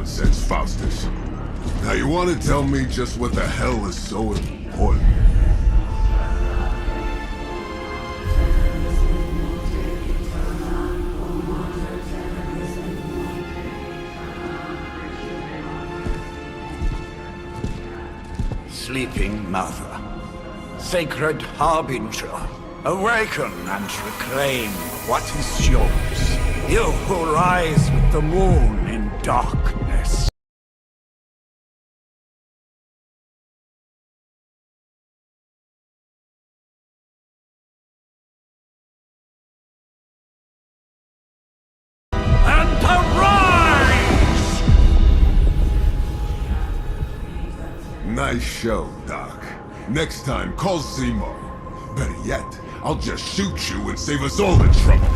nonsense, Faustus. Now you want to tell me just what the hell is so important? Sleeping Mother, sacred harbinger, awaken and reclaim what is yours. You who rise with the moon in darkness. And arise! Nice show, Doc. Next time, call Seymour. Better yet, I'll just shoot you and save us all the trouble.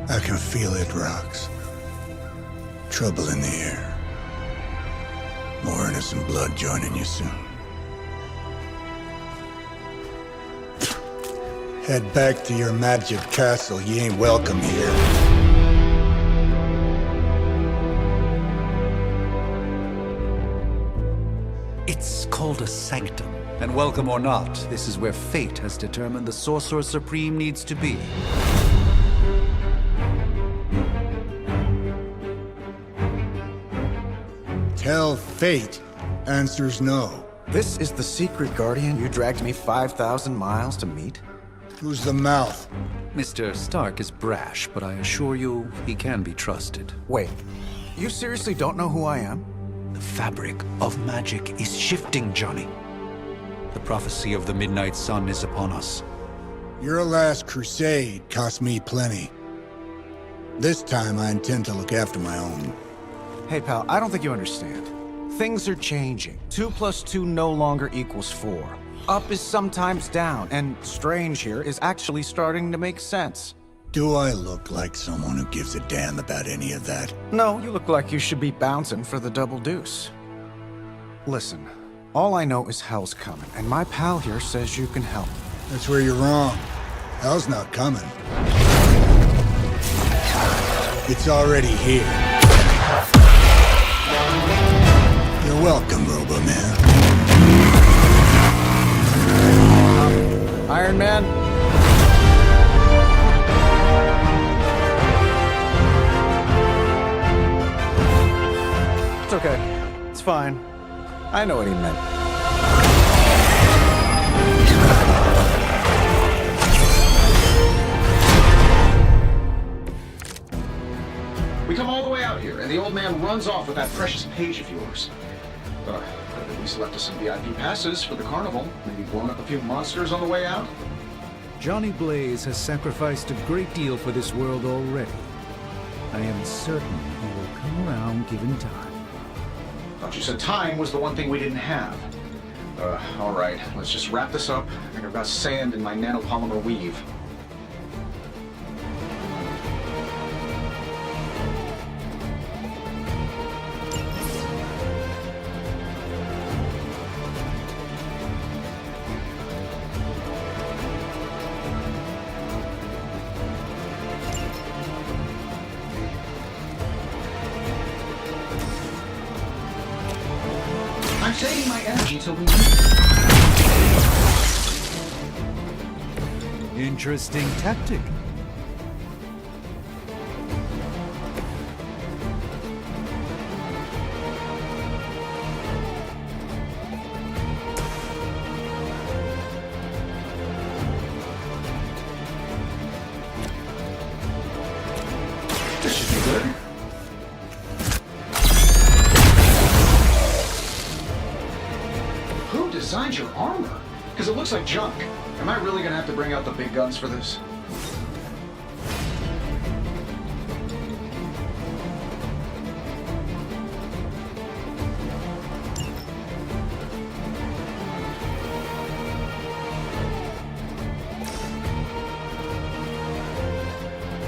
I can feel it, Rox. Trouble in the air. More innocent blood joining you soon. Head back to your magic castle. You ain't welcome here. It's called a sanctum. And welcome or not, this is where fate has determined the Sorcerer Supreme needs to be. Tell fate. Answers no. This is the secret guardian you dragged me 5,000 miles to meet? Who's the mouth? Mr. Stark is brash, but I assure you, he can be trusted. Wait, you seriously don't know who I am? The fabric of magic is shifting, Johnny. The prophecy of the Midnight Sun is upon us. Your last crusade cost me plenty. This time I intend to look after my own. Hey pal, I don't think you understand. Things are changing. 2 + 2 no longer equals 4. Up is sometimes down, and strange here is actually starting to make sense. Do I look like someone who gives a damn about any of that? No, you look like you should be bouncing for the double deuce. Listen, all I know is hell's coming, and my pal here says you can help. That's where you're wrong. Hell's not coming. It's already here. You're welcome, Robo-Man. Iron Man? It's okay. It's fine. I know what he meant. We come all the way out here, and the old man runs off with that precious page of yours. Could have at least left us some VIP passes for the carnival. Maybe blown up a few monsters on the way out. Johnny Blaze has sacrificed a great deal for this world already. I am certain he will come around given time. Thought you said time was the one thing we didn't have. All right, let's just wrap this up. I think I've got sand in my nanopolymer weave. I'm saving my energy till we Interesting tactic. This should be good. Who designed your armor? Because it looks like junk. Am I really gonna have to bring out the big guns for this?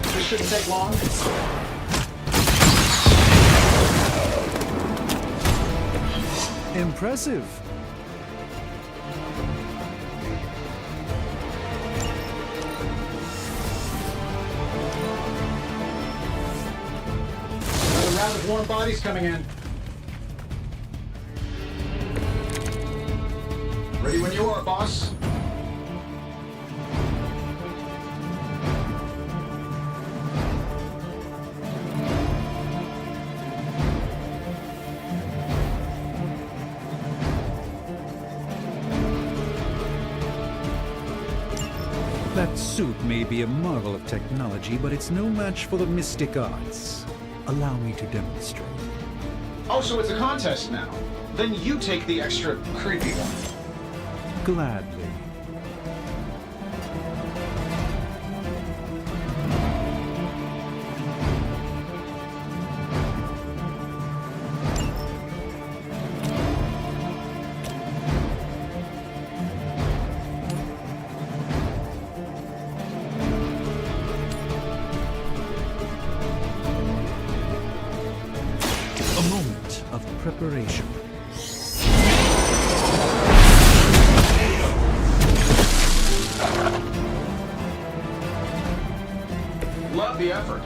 This shouldn't take long. Impressive. Another round of warm bodies coming in. Ready when you are, boss. That suit may be a marvel of technology, but it's no match for the mystic arts. Allow me to demonstrate. Oh, so it's a contest now. Then you take the extra creepy one. Gladly. A moment of preparation. Love the effort.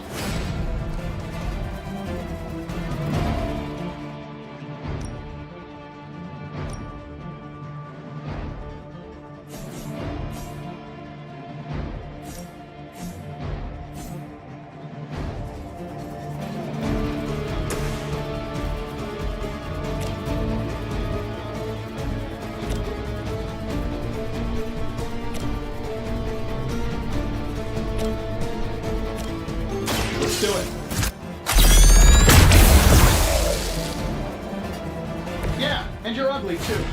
Let's do it. Yeah, and you're ugly too.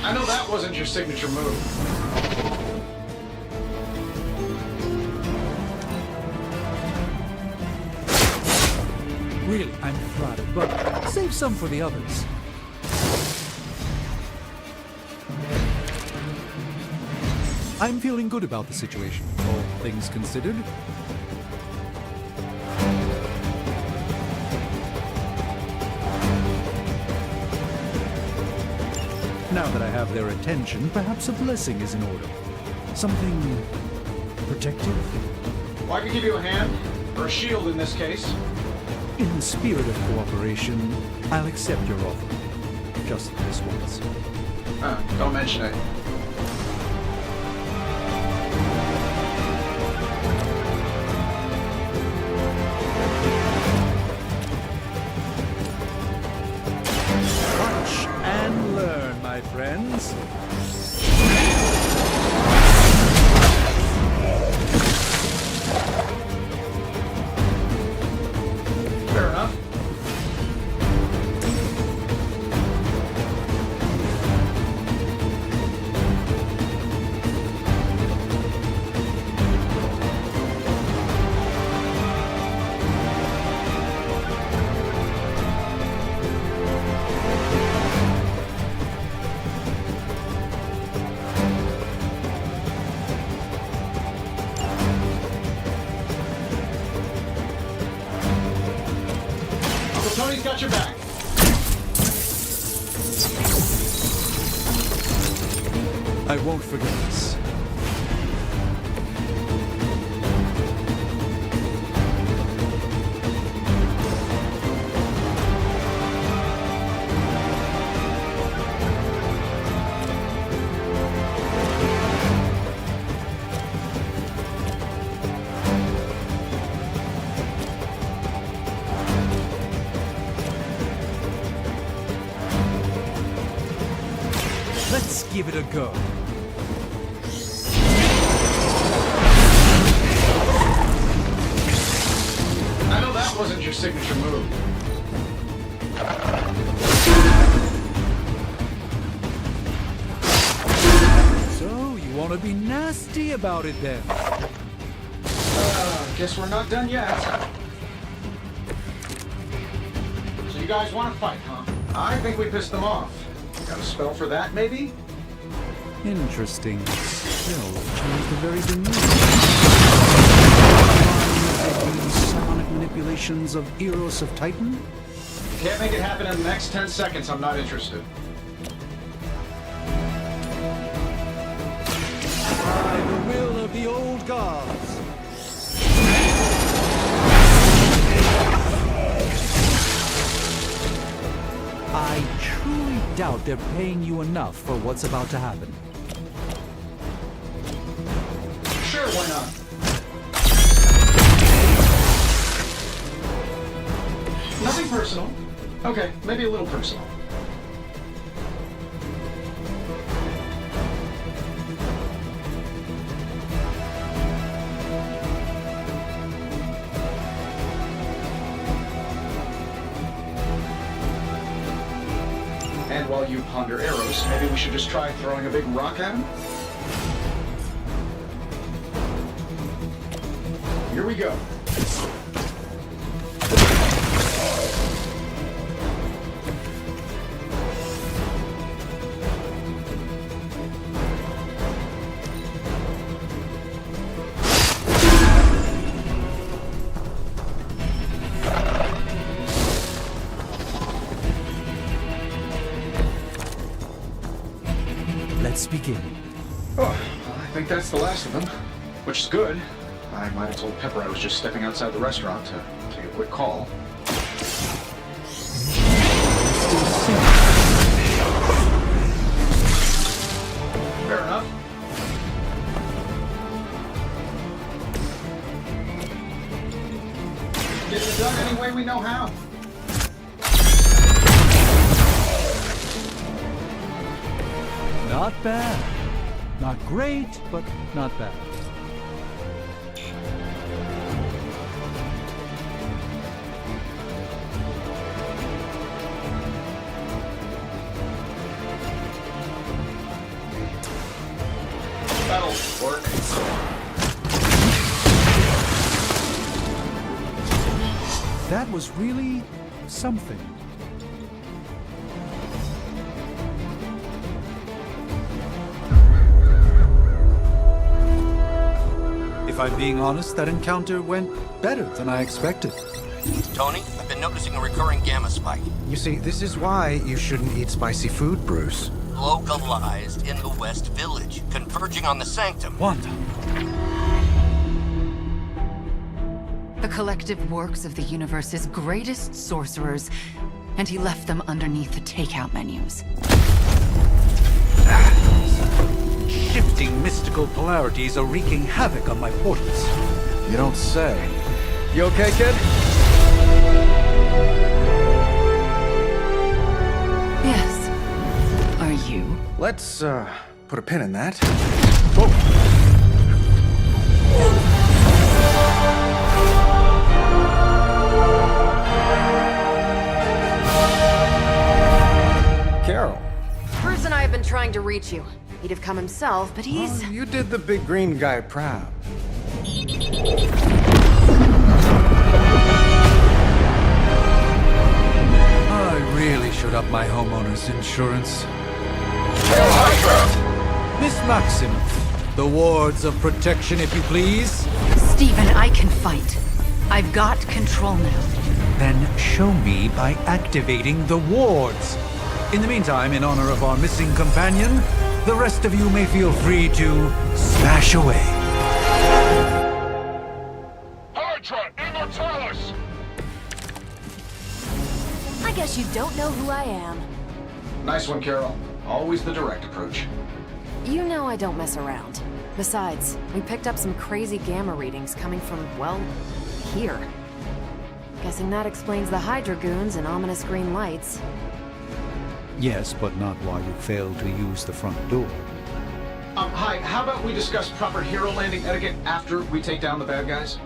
I know that wasn't your signature move. Really, I'm flattered, but save some for the others. I'm feeling good about the situation, all things considered. Now that I have their attention, perhaps a blessing is in order. Something protective? Well, I could give you a hand, or a shield in this case. In the spirit of cooperation, I'll accept your offer. Just this once. Don't mention it. Watch and learn, my friends. Fair enough. Got your back. I won't forget this. Let's give it a go. I know that wasn't your signature move. So, you want to be nasty about it then? Guess we're not done yet. So you guys want to fight, huh? I think we pissed them off. Got a spell for that, maybe? Interesting. Still, changed the very demeanor. Sonic manipulations of Eros of Titan? Can't make it happen in the next 10 seconds. I'm not interested. By the will of the old gods. I truly doubt they're paying you enough for what's about to happen. Sure, why not? Nothing personal. Okay, maybe a little personal. And while you ponder arrows, maybe we should just try throwing a big rock at him? Here we go. Let's begin. Oh, I think that's the last of them, which is good. I might have told Pepper I was just stepping outside the restaurant to take a quick call. Fair enough. Getting it done any way we know how. Not bad. Not great, but not bad. That'll work. That was really something. If I'm being honest, that encounter went better than I expected. Tony, I've been noticing a recurring gamma spike. You see, this is why you shouldn't eat spicy food, Bruce. Localized in the West Village, converging on the Sanctum. Wanda. The collective works of the universe's greatest sorcerers, and he left them underneath the takeout menus. Shifting mystical polarities are wreaking havoc on my portals. You don't say. You okay, kid? Yes. Are you? Let's, put a pin in that. Carol. Bruce and I have been trying to reach you. He'd have come himself, but he's... You did the big green guy proud. I really should up my homeowner's insurance. Miss Maximoff, the wards of protection, if you please. Stephen, I can fight. I've got control now. Then show me by activating the wards. In the meantime, in honor of our missing companion, the rest of you may feel free to smash away. Hydra Immortalis! I guess you don't know who I am. Nice one, Carol. Always the direct approach. You know I don't mess around. Besides, we picked up some crazy gamma readings coming from, well, here. Guessing that explains the Hydra goons and ominous green lights. Yes, but not while you failed to use the front door. Hi, how about we discuss proper hero landing etiquette after we take down the bad guys?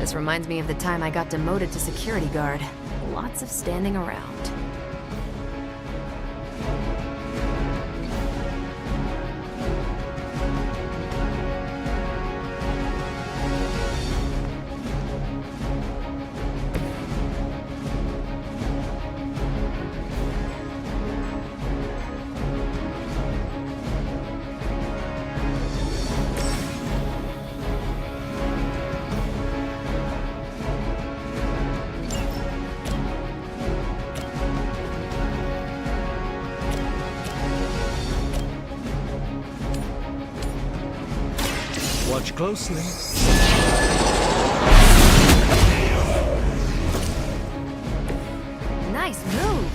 This reminds me of the time I got demoted to security guard. Lots of standing around. Watch closely. Nice move!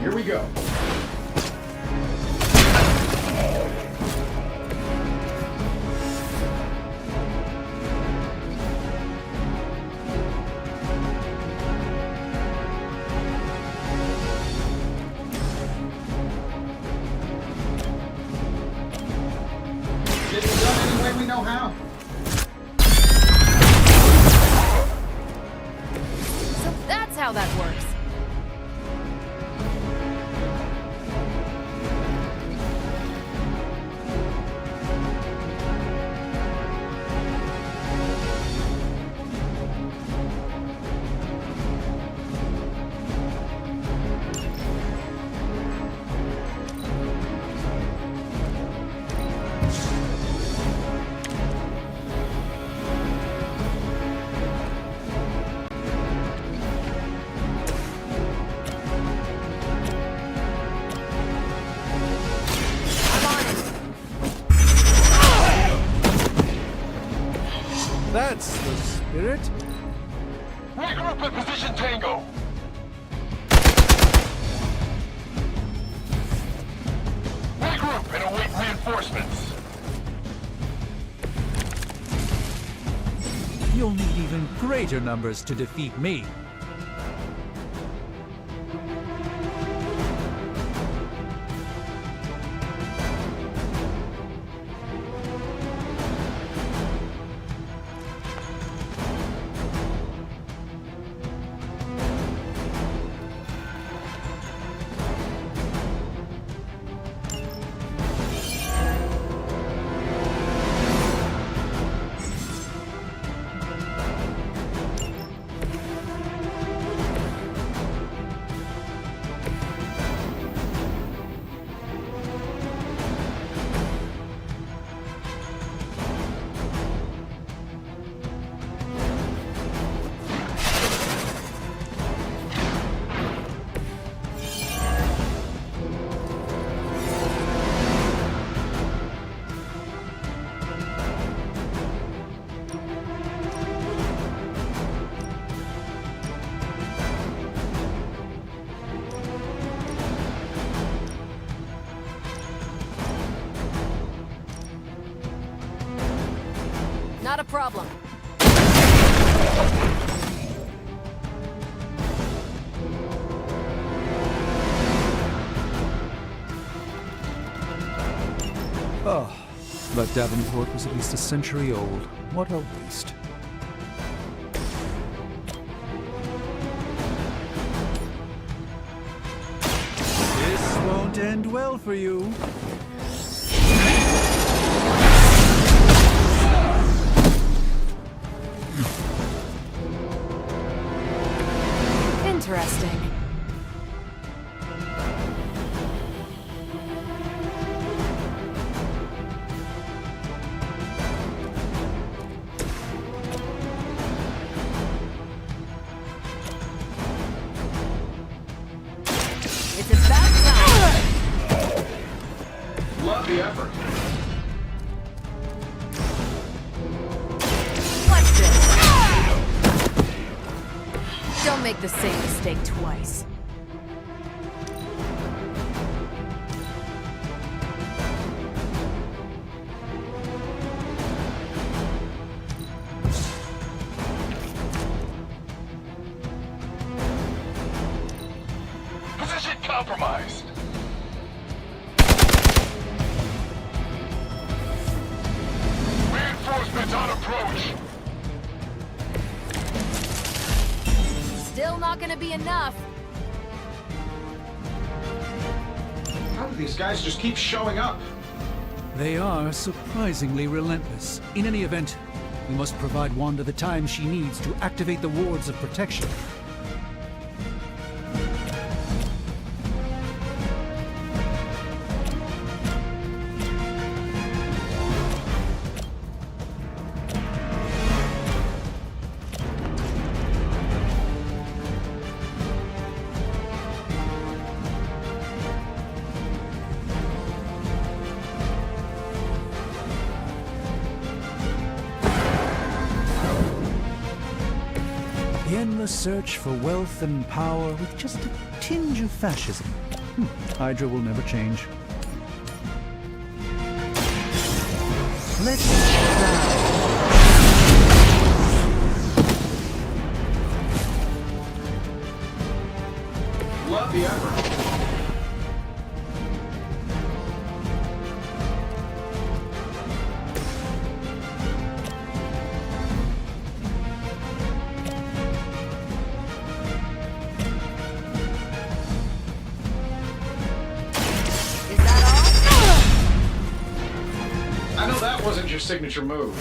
Here we go. Get it done any way we know how. So that's how that works. That's the spirit. Regroup in position Tango! Regroup and await reinforcements! You'll need even greater numbers to defeat me. problem. Oh, that Davenport was at least a century old. What a waste. This won't end well for you. Interesting. It's about time. Love the effort. What's this? Don't make the same mistake twice. Position compromised. Reinforcements on approach. Still not gonna be enough. How do these guys just keep showing up? They are surprisingly relentless. In any event, we must provide Wanda the time she needs to activate the wards of protection. The endless search for wealth and power with just a tinge of fascism. Hydra will never change. Let's try. Love the effort. Is that all? I know that wasn't your signature move.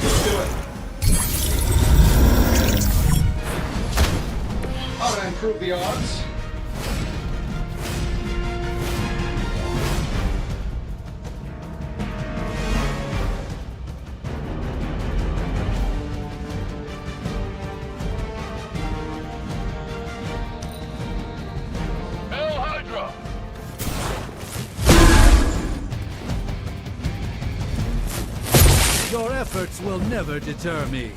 Let's do it. How to improve the odds? Hail Hydra! Your efforts will never deter me.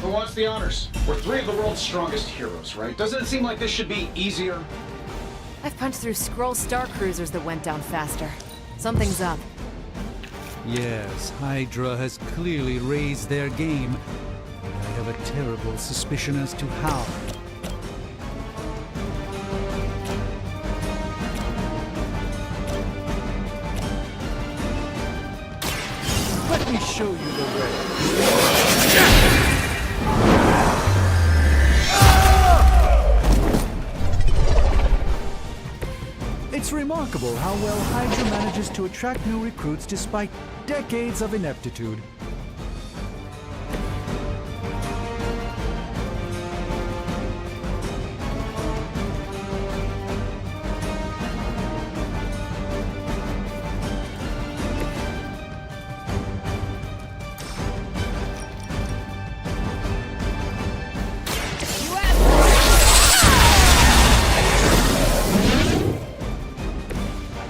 Who wants the honors? We're three of the world's strongest heroes, right? Doesn't it seem like this should be easier? I've punched through Skrull Star Cruisers that went down faster. Something's up. Yes, Hydra has clearly raised their game. And I have a terrible suspicion as to how. Let me show you the way. It's remarkable how well Hydra manages to attract new recruits despite decades of ineptitude.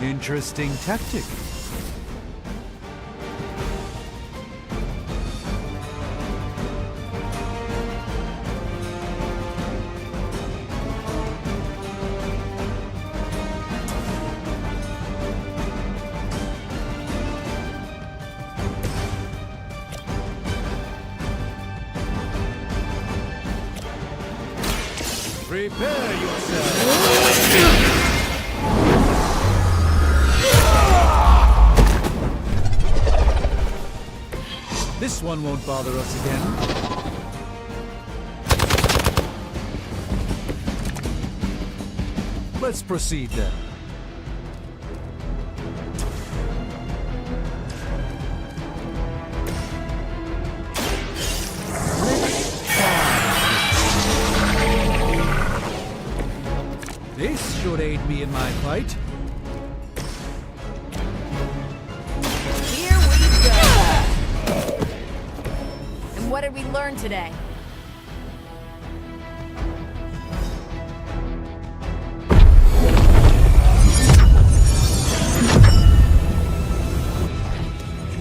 Interesting tactic. Prepare yourself. This one won't bother us again. Let's proceed then. This should aid me in my fight. Here we go! And what did we learn today?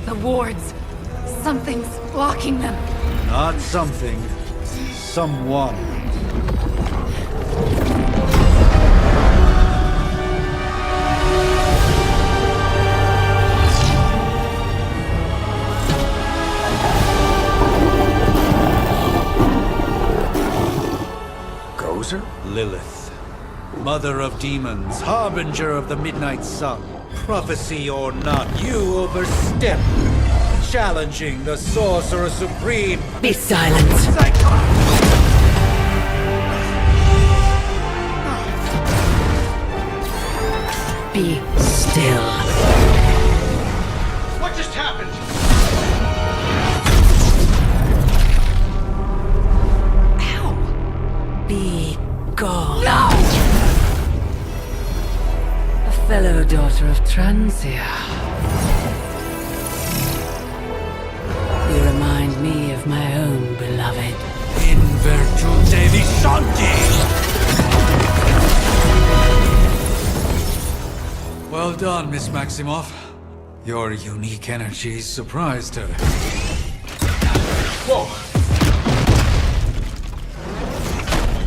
The wards. Something's blocking them. Not something. Someone. Lilith, mother of demons, harbinger of the midnight sun. Prophecy or not, you overstep, challenging the sorcerer supreme. Be silent. Be still. What just happened? Be gone. No! A fellow daughter of Transia. You remind me of my own beloved. In virtute vishanti! Well done, Miss Maximoff. Your unique energies surprised her. Whoa!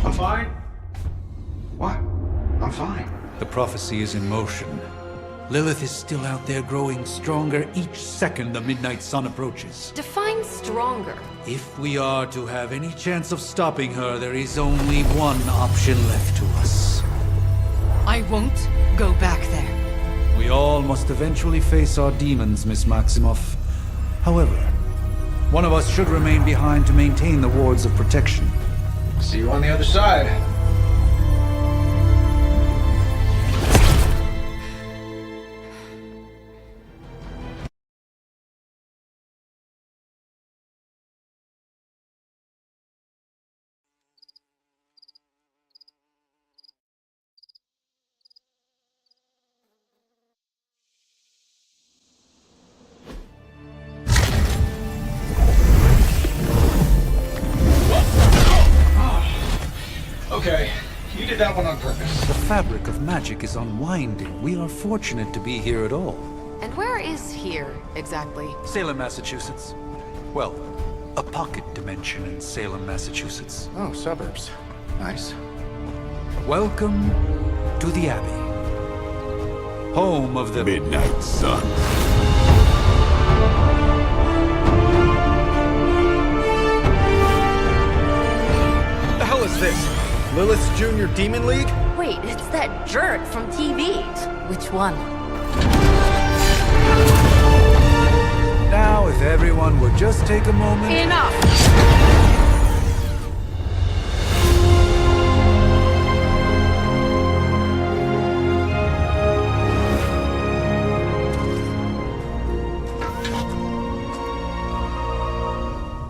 I'm fine. What? I'm fine. The prophecy is in motion. Lilith is still out there growing stronger each second the midnight sun approaches. Define stronger. If we are to have any chance of stopping her, there is only one option left to us. I won't go back there. We all must eventually face our demons, Miss Maximoff. However, one of us should remain behind to maintain the wards of protection. See you on the other side. Okay, you did that one on purpose. The fabric of magic is unwinding. We are fortunate to be here at all. And where is here, exactly? Salem, Massachusetts. Well, a pocket dimension in Salem, Massachusetts. Oh, suburbs. Nice. Welcome to the Abbey. Home of the Midnight Sun. What the hell is this? Lilith's Junior Demon League? Wait, it's that jerk from TV. Which one? Now, if everyone would just take a moment... Enough!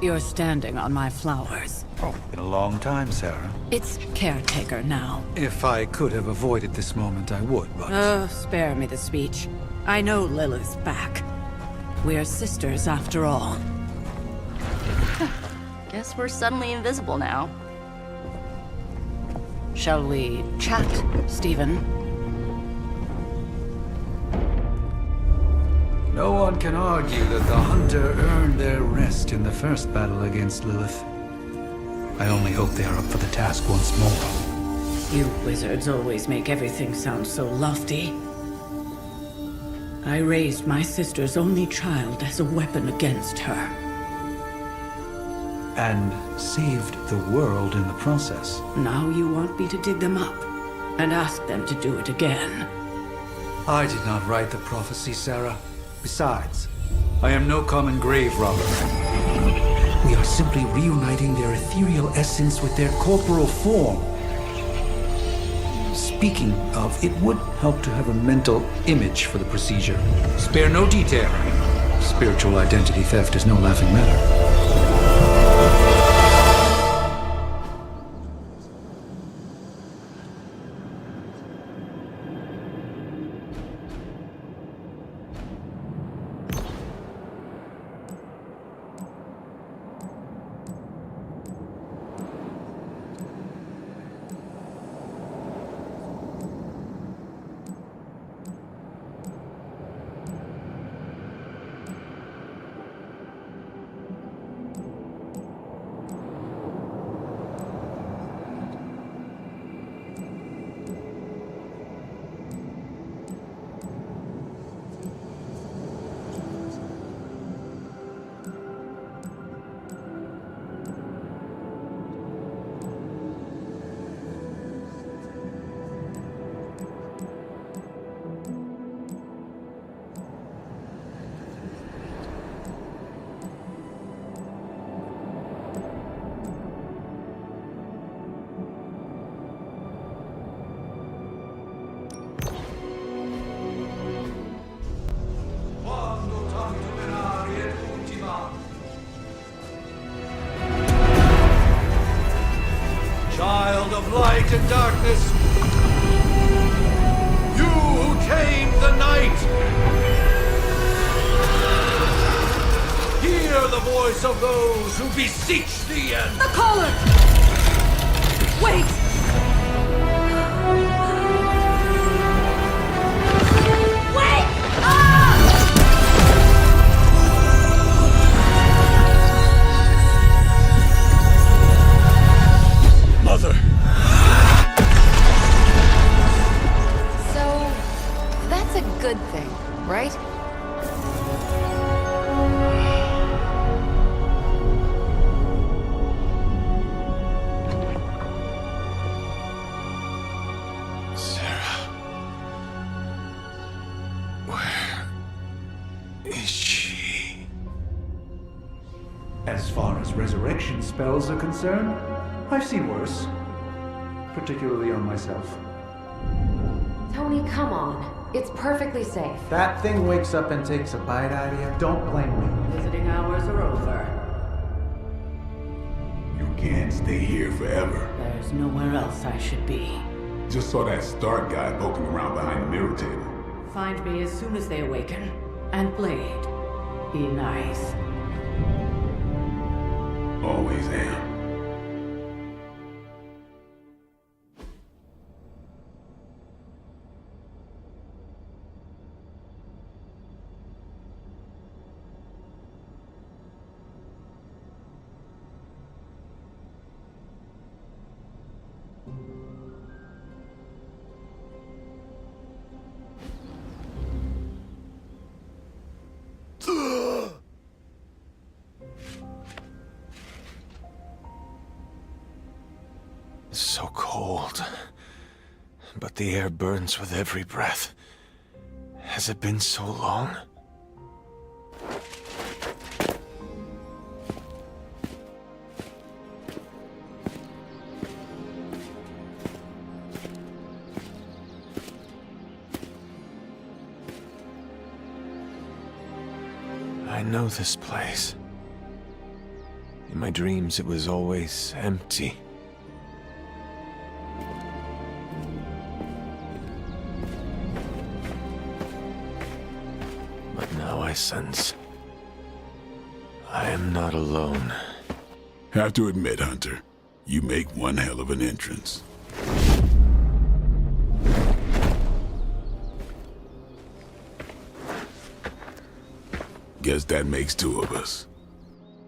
You're standing on my flowers. Oh, been a long time, Sarah. It's caretaker now. If I could have avoided this moment, I would, but... Spare me the speech. I know Lilith's back. We're sisters after all. Guess we're suddenly invisible now. Shall we chat, Stephen? No one can argue that the Hunter earned their rest in the first battle against Lilith. I only hope they are up for the task once more. You wizards always make everything sound so lofty. I raised my sister's only child as a weapon against her. And saved the world in the process. Now you want me to dig them up and ask them to do it again. I did not write the prophecy, Sarah. Besides, I am no common grave robber. We are simply reuniting their ethereal essence with their corporal form. Speaking of, it would help to have a mental image for the procedure. Spare no detail. Spiritual identity theft is no laughing matter. Child of light and darkness, you who tame the night, hear the voice of those who beseech the end. The caller! Wait! Wait! Ah! Mother! So, that's a good thing, right? Sarah. Where is she? As far as resurrection spells are concerned, I've seen worse. Particularly on myself. Tony, come on. It's perfectly safe. That thing wakes up and takes a bite out of you. Don't blame me. Visiting hours are over. You can't stay here forever. There's nowhere else I should be. Just saw that Stark guy poking around behind the mirror table. Find me as soon as they awaken. And Blade, be nice. Always am. So cold. But the air burns with every breath. Has it been so long? I know this place. In my dreams, it was always empty. But now I sense I am not alone. Have to admit, Hunter, you make one hell of an entrance. Guess that makes two of us.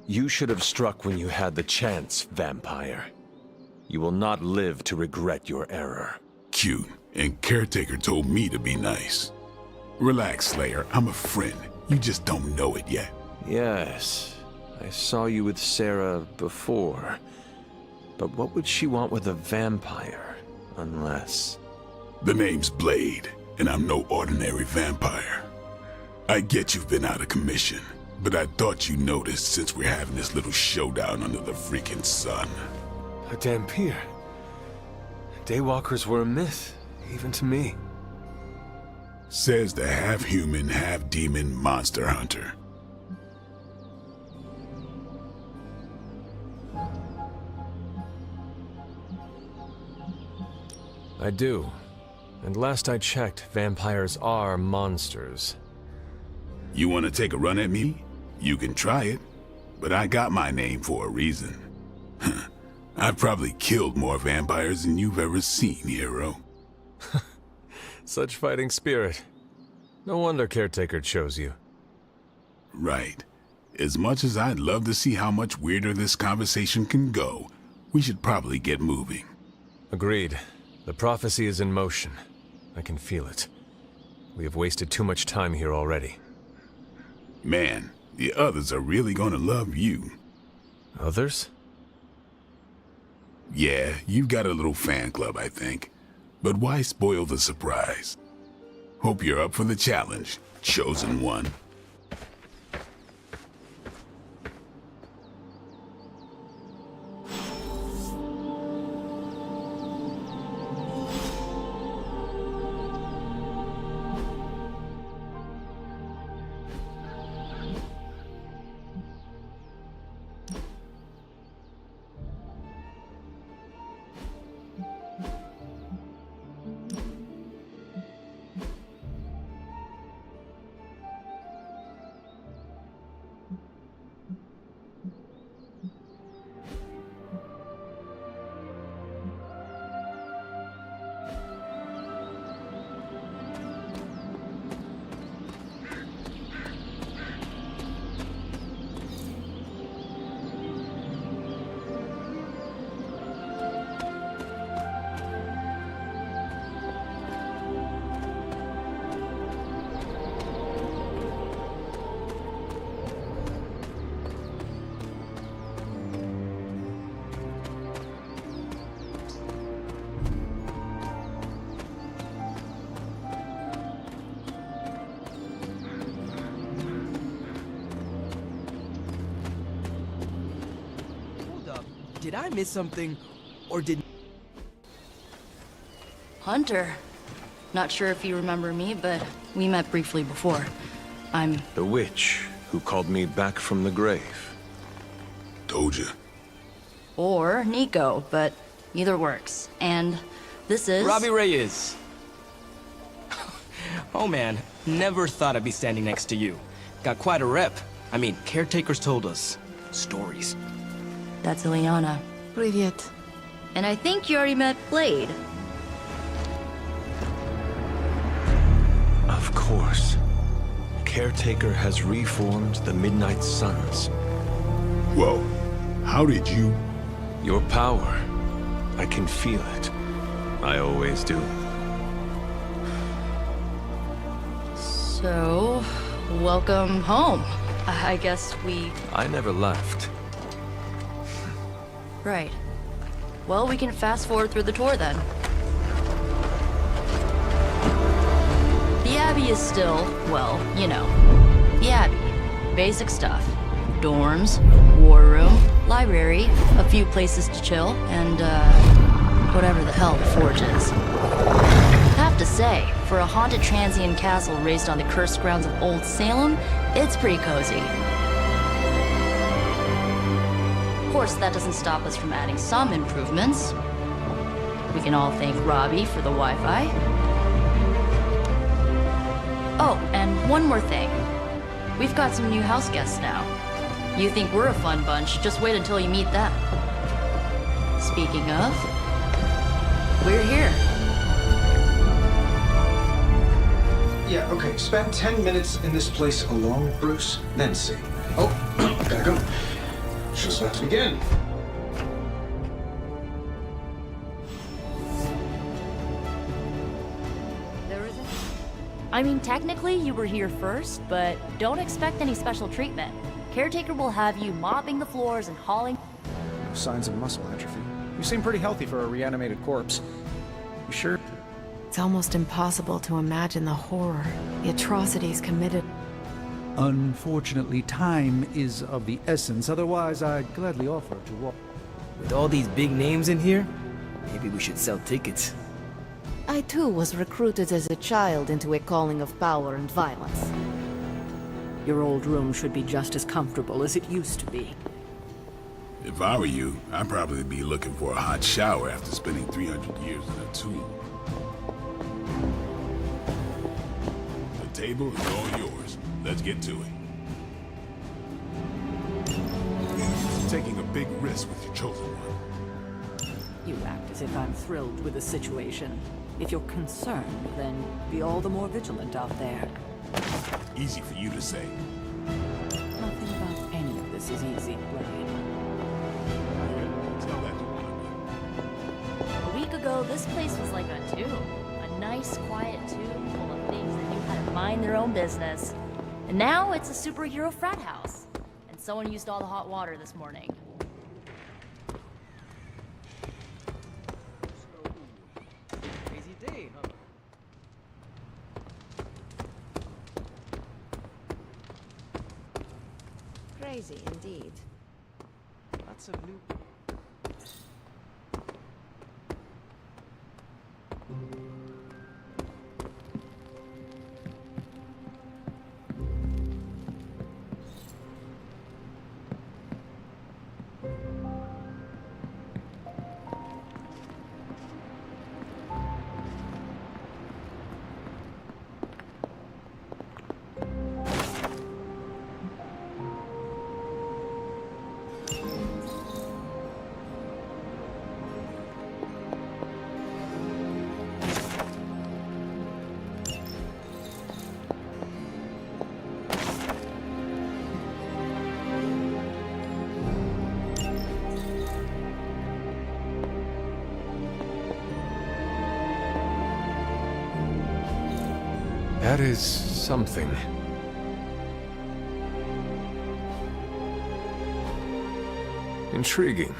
You should have struck when you had the chance, vampire. You will not live to regret your error. Cute, and Caretaker told me to be nice. Relax, Slayer, I'm a friend. You just don't know it yet. Yes, I saw you with Sarah before. But what would she want with a vampire, unless... The name's Blade, and I'm no ordinary vampire. I get you've been out of commission, but I thought you noticed since we're having this little showdown under the freaking sun. A Dampier. Daywalkers were a myth, even to me. Says the half-human, half-demon monster hunter. I do. And last I checked, vampires are monsters. You want to take a run at me? You can try it. But I got my name for a reason. I've probably killed more vampires than you've ever seen, hero. Such fighting spirit. No wonder Caretaker chose you. Right. As much as I'd love to see how much weirder this conversation can go, we should probably get moving. Agreed. The prophecy is in motion. I can feel it. We have wasted too much time here already. Man, the others are really gonna love you. Others? Yeah, you've got a little fan club, I think. But why spoil the surprise? Hope you're up for the challenge, chosen one. Did I miss something, or did... Hunter. Not sure if you remember me, but we met briefly before. I'm... The witch who called me back from the grave. Told ya. Or Nico, but either works. And this is... Robbie Reyes. Oh man, never thought I'd be standing next to you. Got quite a rep. I mean, caretakers told us stories. That's Ileana. Привет. And I think you already met Blade. Of course. Caretaker has reformed the Midnight Suns. Whoa. How did you... Your power. I can feel it. I always do. So, welcome home. I guess we... I never left. Right. Well, we can fast forward through the tour then. The Abbey is still, well, you know, the Abbey. Basic stuff. Dorms, war room, library, a few places to chill, and, whatever the hell the Forge is. Have to say, for a haunted transient castle raised on the cursed grounds of Old Salem, it's pretty cozy. Of course, that doesn't stop us from adding some improvements. We can all thank Robbie for the Wi-Fi. Oh, and one more thing. We've got some new house guests now. You think we're a fun bunch, just wait until you meet them. Speaking of, we're here. Yeah, okay. Spend 10 minutes in this place alone, Bruce, then see. Oh, gotta go. Show's about to begin. I mean, technically you were here first, but don't expect any special treatment. Caretaker will have you mopping the floors and hauling... No signs of muscle atrophy. You seem pretty healthy for a reanimated corpse. You sure? It's almost impossible to imagine the horror, the atrocities committed. Unfortunately, time is of the essence. Otherwise, I'd gladly offer to walk. With all these big names in here, maybe we should sell tickets. I too was recruited as a child into a calling of power and violence. Your old room should be just as comfortable as it used to be. If I were you, I'd probably be looking for a hot shower after spending 300 years in a tomb. The table is all yours. Let's get to it. You're taking a big risk with your chosen one. You act as if I'm thrilled with the situation. If you're concerned, then be all the more vigilant out there. Easy for you to say. Nothing about any of this is easy, Blade. Tell that to one. A week ago, this place was like a tomb. A nice, quiet tomb full of things that knew how to mind their own business. And now it's a superhero frat house. And someone used all the hot water this morning. Crazy day, huh? Crazy indeed. Lots of new... That is something. Intriguing.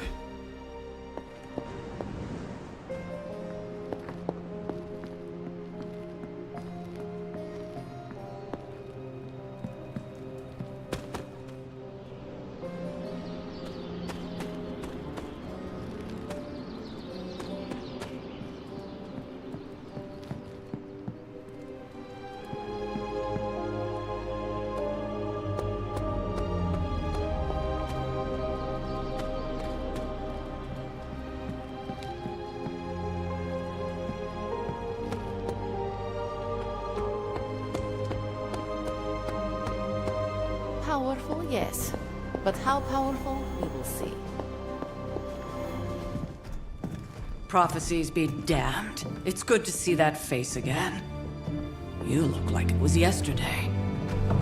Powerful, yes. But how powerful, we will see. Prophecies be damned. It's good to see that face again. You look like it was yesterday.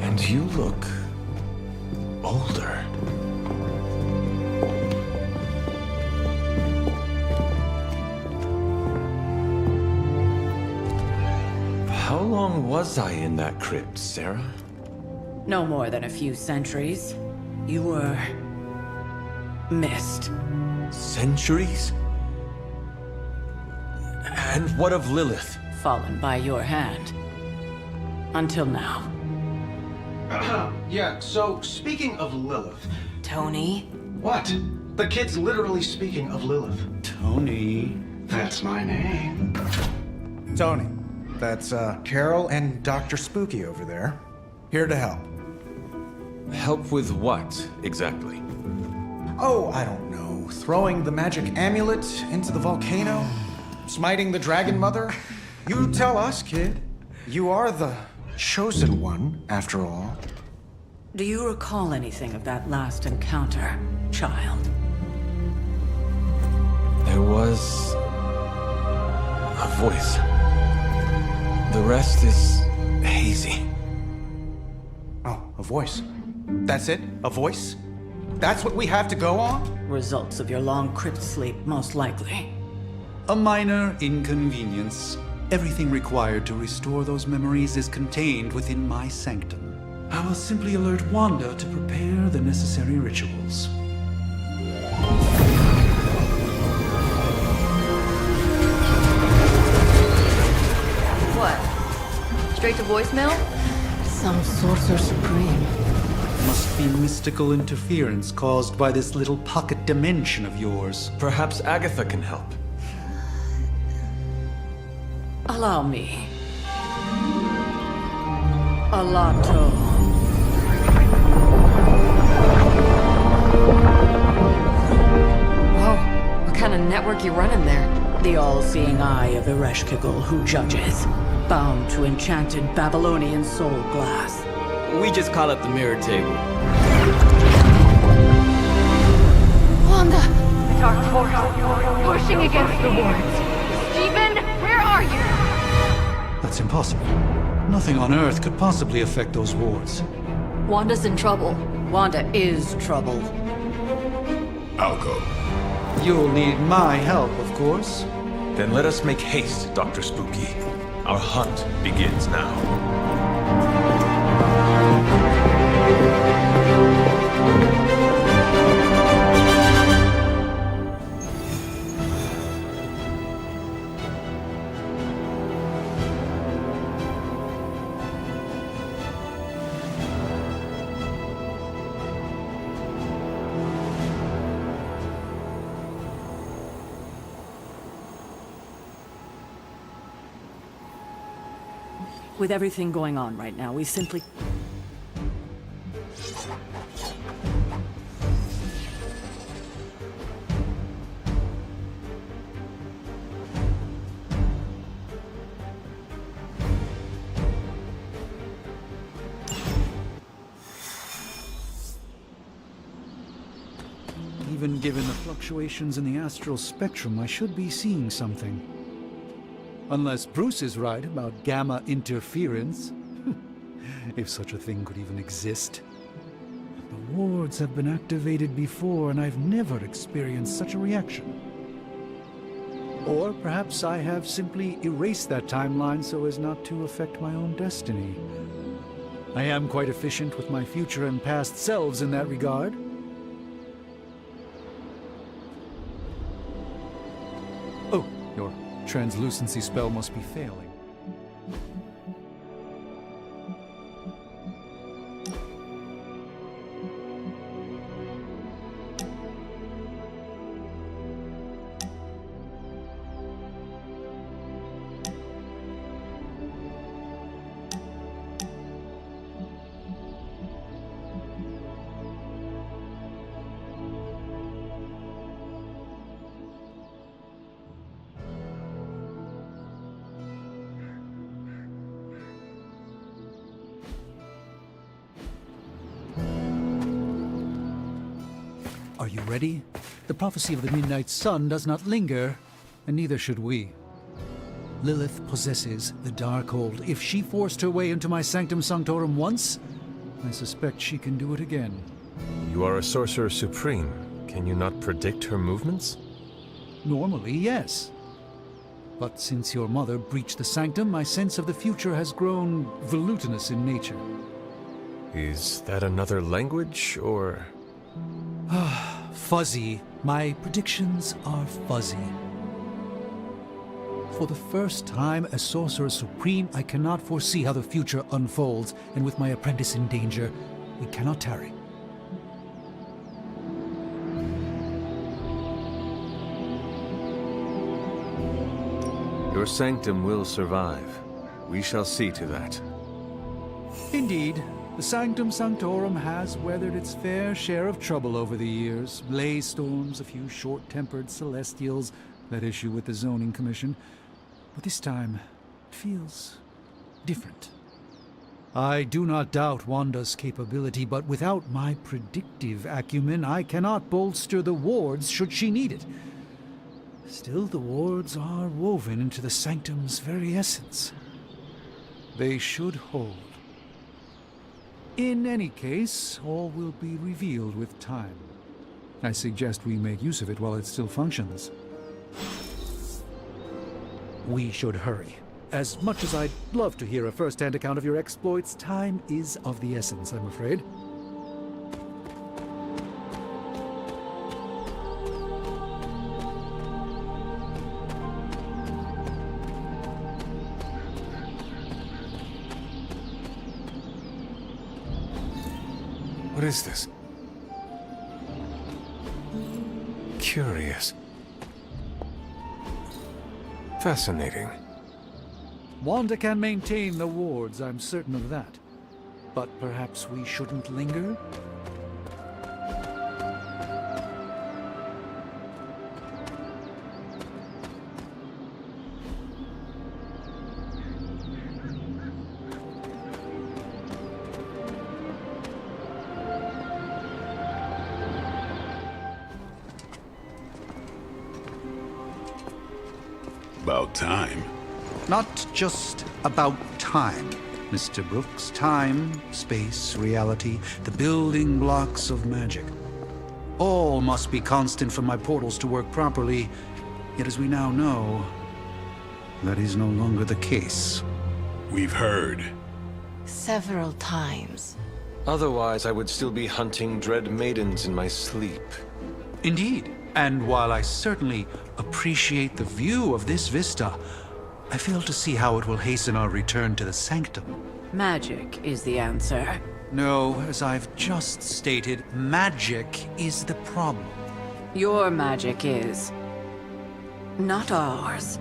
And you look... older. How long was I in that crypt, Sarah? No more than a few centuries. You were... missed. Centuries? And what of Lilith? Fallen by your hand. Until now. Yeah, so speaking of Lilith... Tony? What? The kid's literally speaking of Lilith. Tony. That's my name. Tony. That's, Carol and Dr. Spooky over there. Here to help. Help with what, exactly? Oh, I don't know. Throwing the magic amulet into the volcano? Smiting the Dragon Mother? You tell us, kid. You are the chosen one, after all. Do you recall anything of that last encounter, child? There was... a voice. The rest is hazy. Oh, a voice. That's it? A voice? That's what we have to go on? Results of your long crypt sleep, most likely. A minor inconvenience. Everything required to restore those memories is contained within my sanctum. I will simply alert Wanda to prepare the necessary rituals. What? Straight to voicemail? Some Sorcerer Supreme. Must be mystical interference caused by this little pocket dimension of yours. Perhaps Agatha can help. Allow me. Alato. Whoa, what kind of network you running there? The all-seeing eye of Ereshkigal who judges, bound to enchanted Babylonian soul glass. We just call it the mirror table. Wanda! The dark force, pushing against the wards. Stephen, where are you? That's impossible. Nothing on Earth could possibly affect those wards. Wanda's in trouble. Wanda is trouble. I'll go. You'll need my help, of course. Then let us make haste, Dr. Spooky. Our hunt begins now. With everything going on right now, we simply... Even given the fluctuations in the astral spectrum, I should be seeing something. Unless Bruce is right about gamma interference. If such a thing could even exist. The wards have been activated before, and I've never experienced such a reaction. Or perhaps I have simply erased that timeline so as not to affect my own destiny. I am quite efficient with my future and past selves in that regard. Oh, your translucency spell must be failing. Are you ready? The prophecy of the Midnight Sun does not linger, and neither should we. Lilith possesses the Darkhold. If she forced her way into my Sanctum Sanctorum once, I suspect she can do it again. You are a Sorcerer Supreme. Can you not predict her movements? Normally, yes. But since your mother breached the Sanctum, my sense of the future has grown volutinous in nature. Is that another language, or...? Fuzzy. My predictions are fuzzy. For the first time as Sorcerer Supreme, I cannot foresee how the future unfolds, and with my apprentice in danger, we cannot tarry. Your sanctum will survive. We shall see to that. Indeed. The Sanctum Sanctorum has weathered its fair share of trouble over the years. Blaze storms, a few short-tempered celestials that issue with the Zoning Commission. But this time, it feels different. I do not doubt Wanda's capability, but without my predictive acumen, I cannot bolster the wards should she need it. Still, the wards are woven into the Sanctum's very essence. They should hold. In any case, all will be revealed with time. I suggest we make use of it while it still functions. We should hurry. As much as I'd love to hear a first-hand account of your exploits, time is of the essence, I'm afraid. What is this? Curious. Fascinating. Wanda can maintain the wards, I'm certain of that. But perhaps we shouldn't linger? About time. Not just about time, Mr. Brooks. Time, space, reality, the building blocks of magic. All must be constant for my portals to work properly, yet as we now know, that is no longer the case. We've heard. Several times. Otherwise, I would still be hunting dread maidens in my sleep. Indeed. And while I certainly appreciate the view of this vista, I fail to see how it will hasten our return to the sanctum. Magic is the answer. No, as I've just stated, magic is the problem. Your magic is not ours.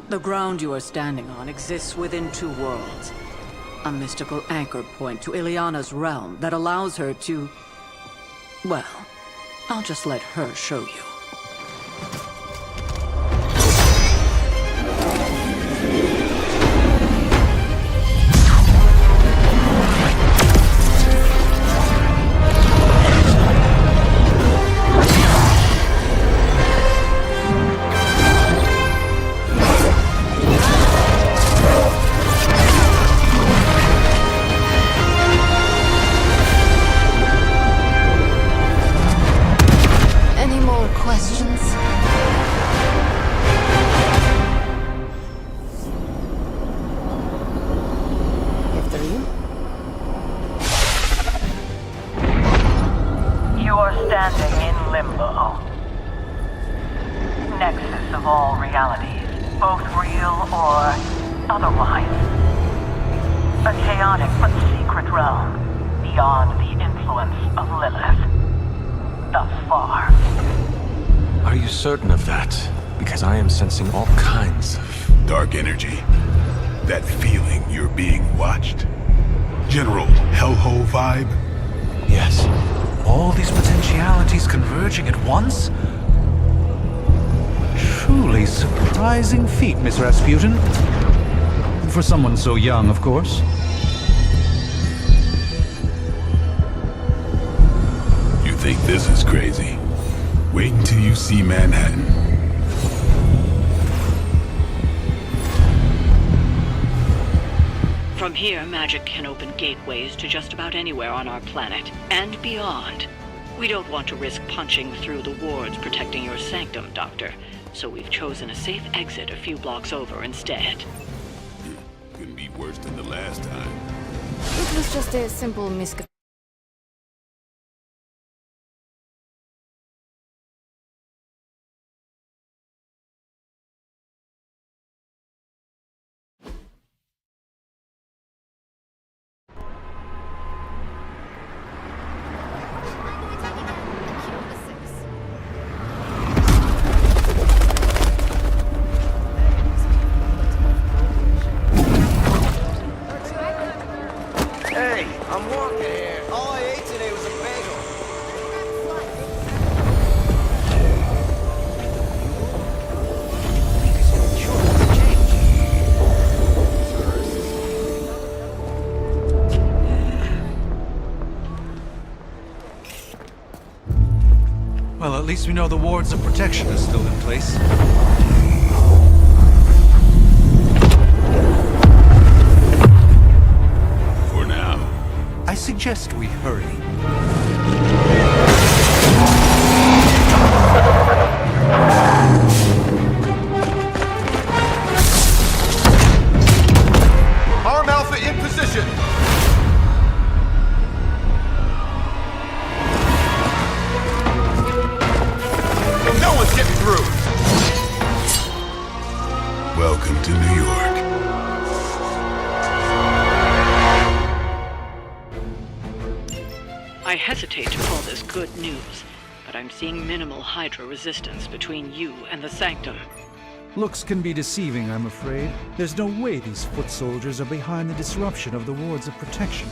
The ground you are standing on exists within two worlds. A mystical anchor point to Ileana's realm that allows her to... well, I'll just let her show you. Certain of that, because I am sensing all kinds of... dark energy. That feeling you're being watched. General hellhole vibe. Yes. All these potentialities converging at once? Truly surprising feat, Miss Rasputin. For someone so young, of course. You think this is crazy? Wait until you see Manhattan. From here, magic can open gateways to just about anywhere on our planet, and beyond. We don't want to risk punching through the wards protecting your sanctum, Doctor, so we've chosen a safe exit a few blocks over instead. Couldn't be worse than the last time. It was just a simple miscommunication. Well, at least we know the wards of protection are still in place. I suggest we hurry. Arm Alpha in position! No one's getting through! Welcome to New York. I hesitate to call this good news, but I'm seeing minimal Hydra resistance between you and the Sanctum. Looks can be deceiving, I'm afraid. There's no way these foot soldiers are behind the disruption of the wards of protection.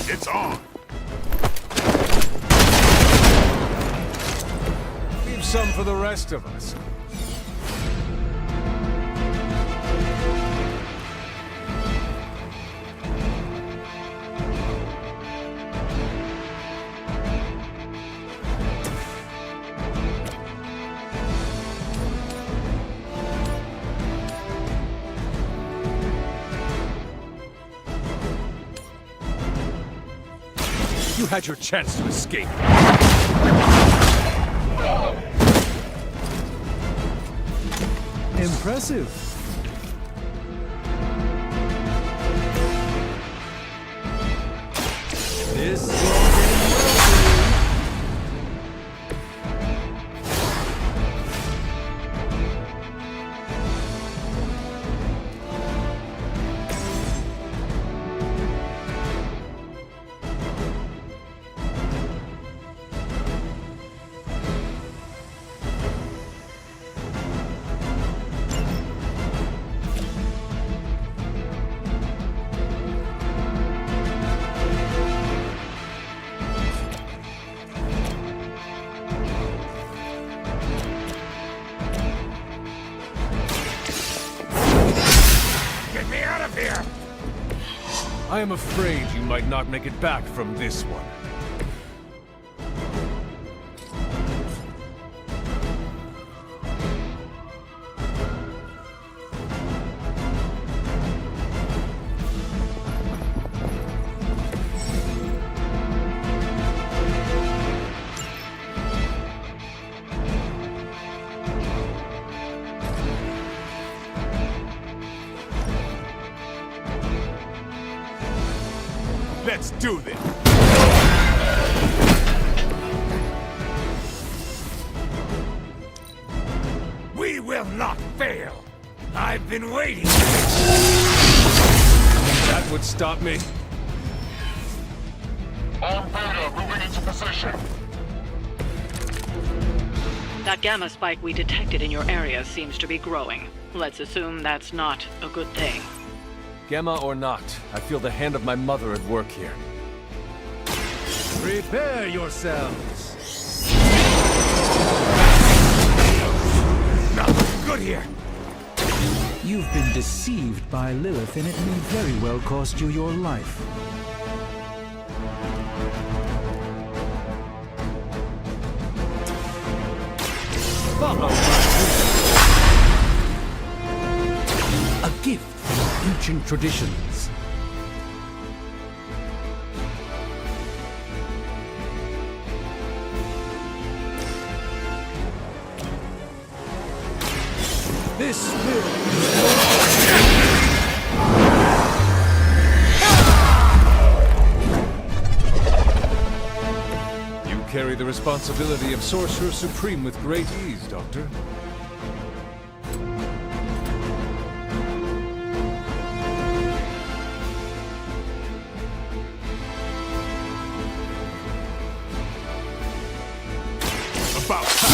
It's on! Leave some for the rest of us. You had your chance to escape. Impressive. This I am afraid you might not make it back from this one. Let's do this! We will not fail! I've been waiting! That would stop me. On Beta, moving into position. That gamma spike we detected in your area seems to be growing. Let's assume that's not a good thing. Gamma or not, I feel the hand of my mother at work here. Prepare yourselves. Not looking good here. You've been deceived by Lilith, and it may very well cost you your life. Follow A gift from ancient traditions. This will... You carry the responsibility of Sorcerer Supreme with great ease, Doctor. About time.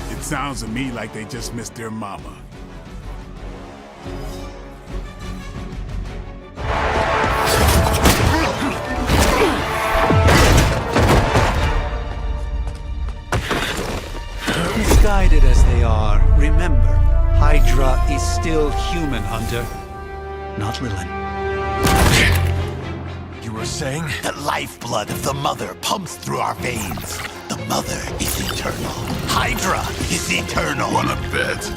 It sounds to me like they just missed their mama. Misguided as they are, remember, Hydra is still human, Hunter. Not Lilin. You were saying? The lifeblood of the Mother pumps through our veins. The Mother is eternal. Hydra is eternal. Wanna bet?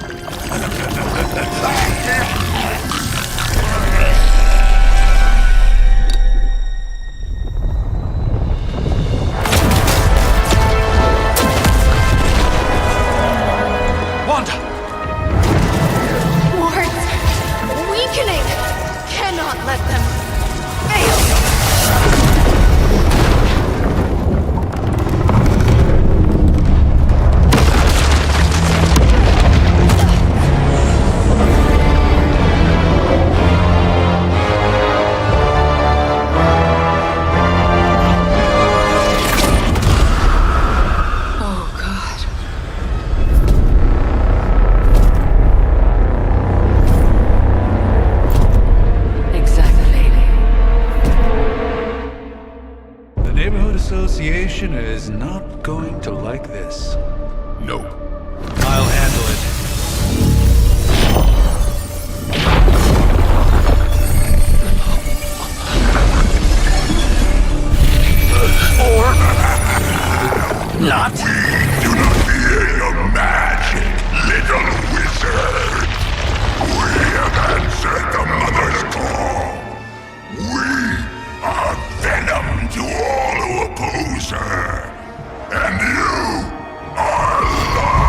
Wanda! Wards! Weakening! Cannot let them fail! Association is not going to like this. Nope. I'll handle it. Or not. We do not fear your magic, little wizard. We have answered the Mother's call. We are venom to all who oppose her. And you are lost.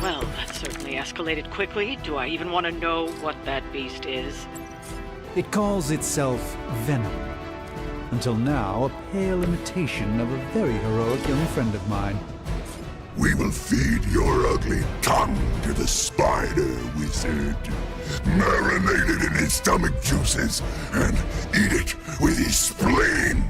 Well, that certainly escalated quickly. Do I even want to know what that beast is? It calls itself Venom. Until now, a pale imitation of a very heroic young friend of mine. We will feed your ugly tongue to the spider wizard. Marinate it in his stomach juices and eat it with his spleen.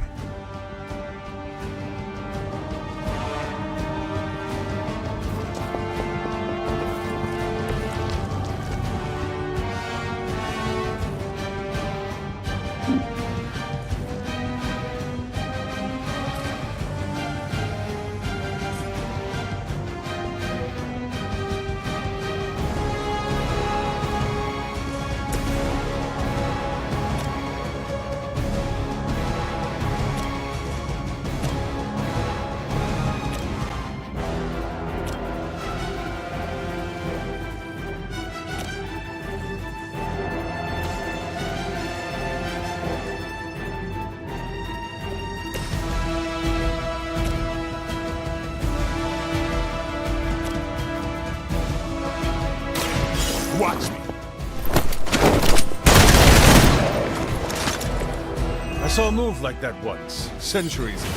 Watch me. I saw a move like that once, centuries ago.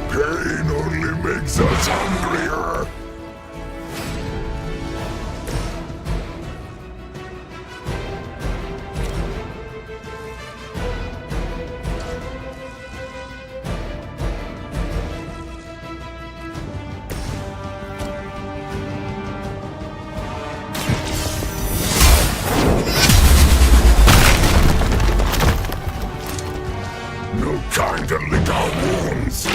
Pain only makes us hungrier. No time to lick our wounds.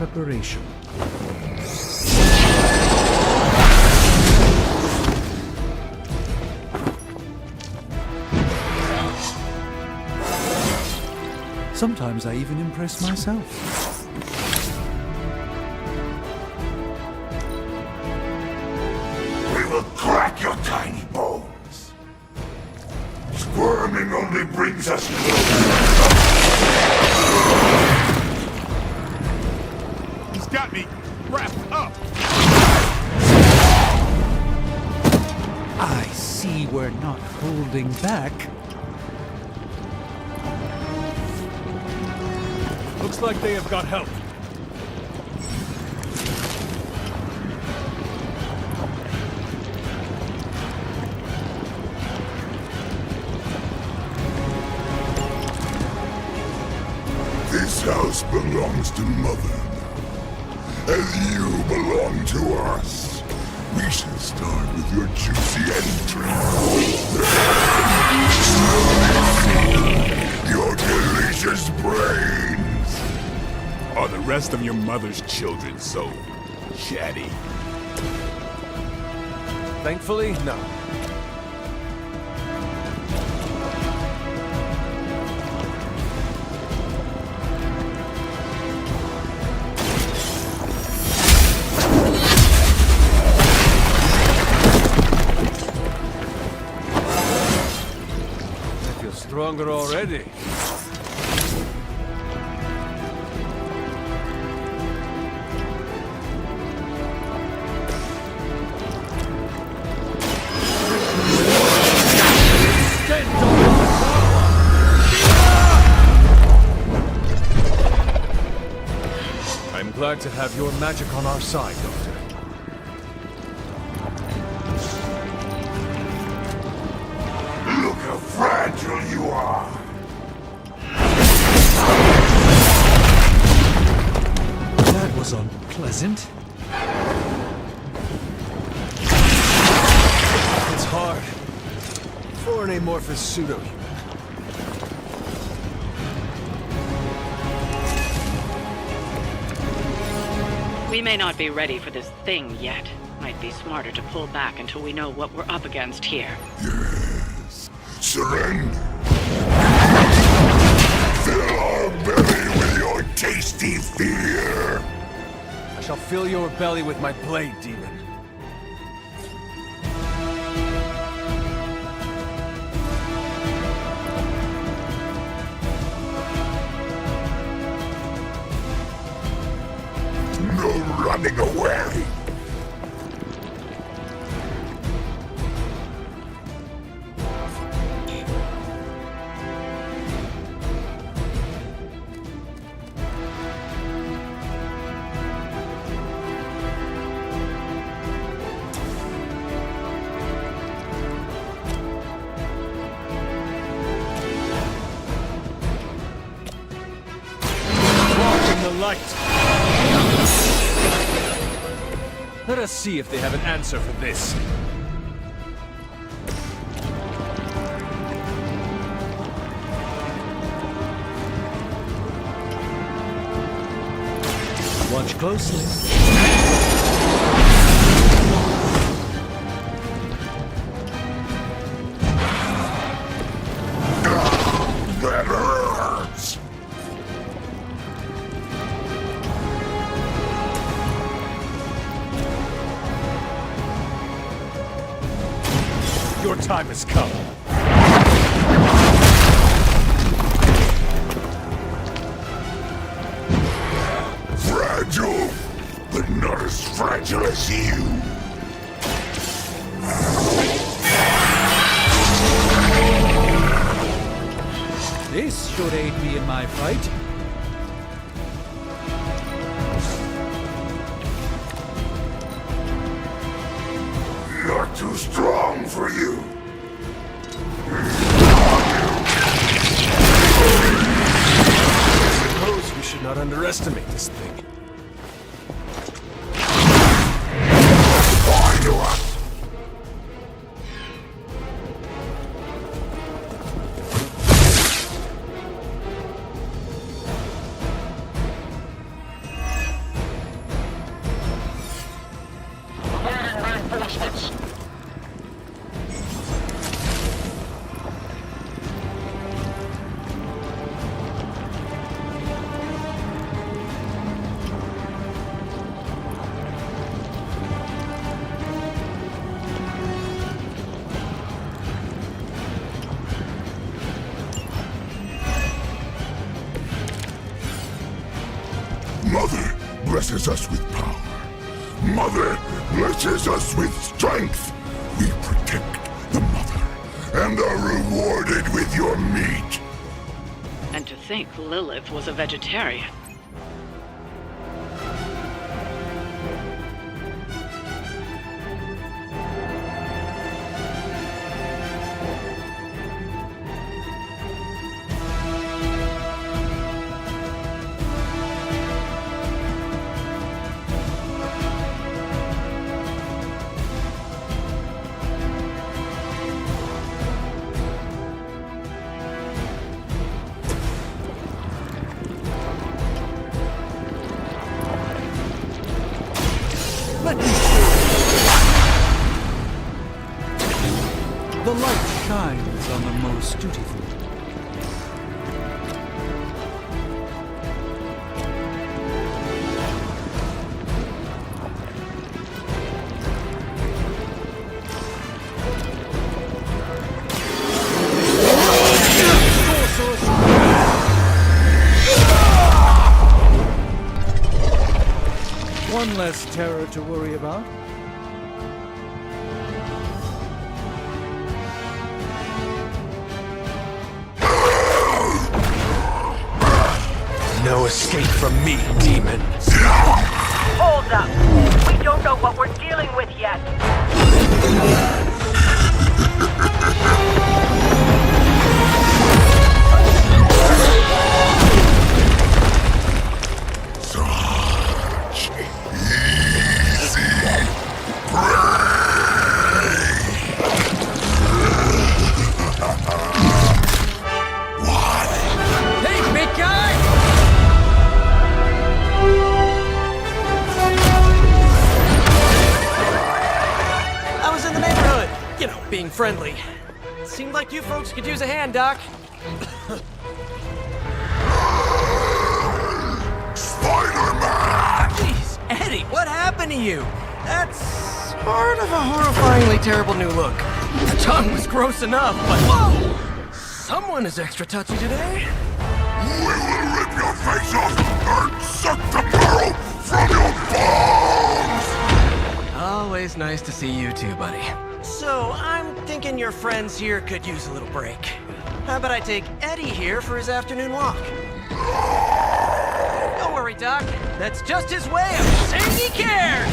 preparation. Sometimes I even impress myself. We will crack your tiny bones. Squirming only brings us closer. He's got me wrapped up. I see we're not holding back. Looks like they have got help. This house belongs to Mother now, as you belong to us. We shall start with your juicy entrance. Your delicious brains. Are the rest of your mother's children so chatty? Thankfully, no. I feel stronger already. I'm glad to have your magic on our side, Doctor. Look how fragile you are. That was unpleasant. It's hard for an amorphous pseudo-human. We may not be ready for this thing yet. Might be smarter to pull back until we know what we're up against here. Yes. Surrender. Fill our belly with your tasty fear. I shall fill your belly with my blade, demon. No running away. Walk in the light. Let us see if they have an answer for this. Watch closely. That hurts. Your time has come. Fragile, but not as fragile as you. This should aid me in my fight. Not too strong for you. I suppose we should not underestimate this thing. Find us. blesses us with power. Mother blesses us with strength. We protect the mother and are rewarded with your meat. And to think Lilith was a vegetarian. The light shines on the most dutiful. One less terror to worry about. No escape from me, demon. Hold up. We don't know what we're dealing with yet. Such easy prey. Hey, big guy! I was in the neighborhood, you know, being friendly. Seemed like you folks could use a hand, Doc. Spider-Man! Jeez, Eddie, what happened to you? That's sort of a horrifyingly terrible new look. The tongue was gross enough, but whoa! Someone is extra touchy today. We will rip your face off and suck the marrow from your bones! Always nice to see you too, buddy. So, I'm thinking your friends here could use a little break. How about I take Eddie here for his afternoon walk? Don't worry, Doc. That's just his way of saying he cares!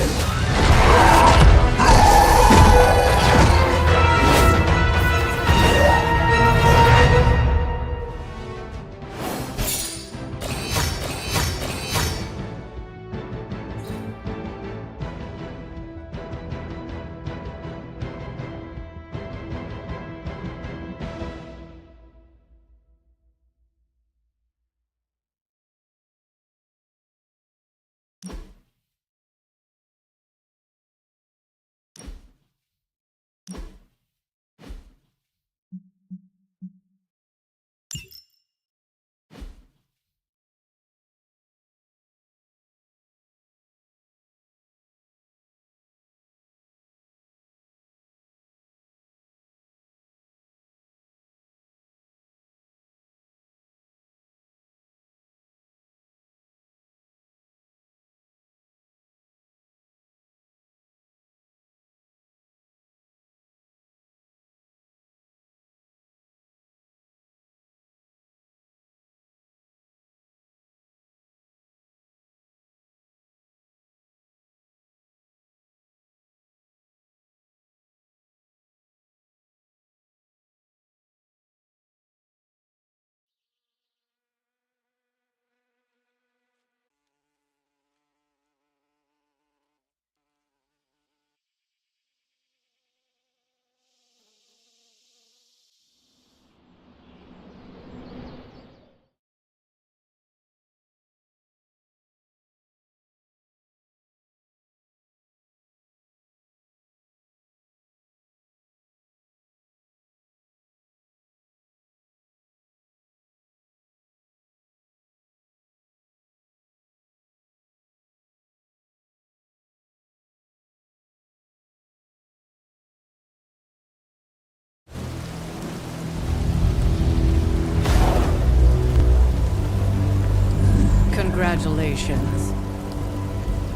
Congratulations.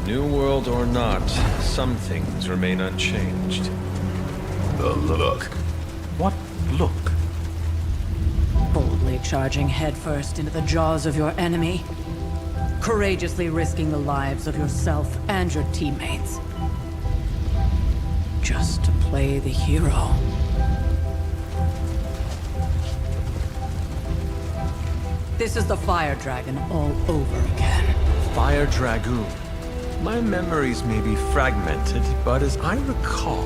New world or not, some things remain unchanged. The look. What look? Boldly charging headfirst into the jaws of your enemy. Courageously risking the lives of yourself and your teammates. Just to play the hero. This is the Fire Dragon all over again. Fire Dragoon. My memories may be fragmented, but as I recall,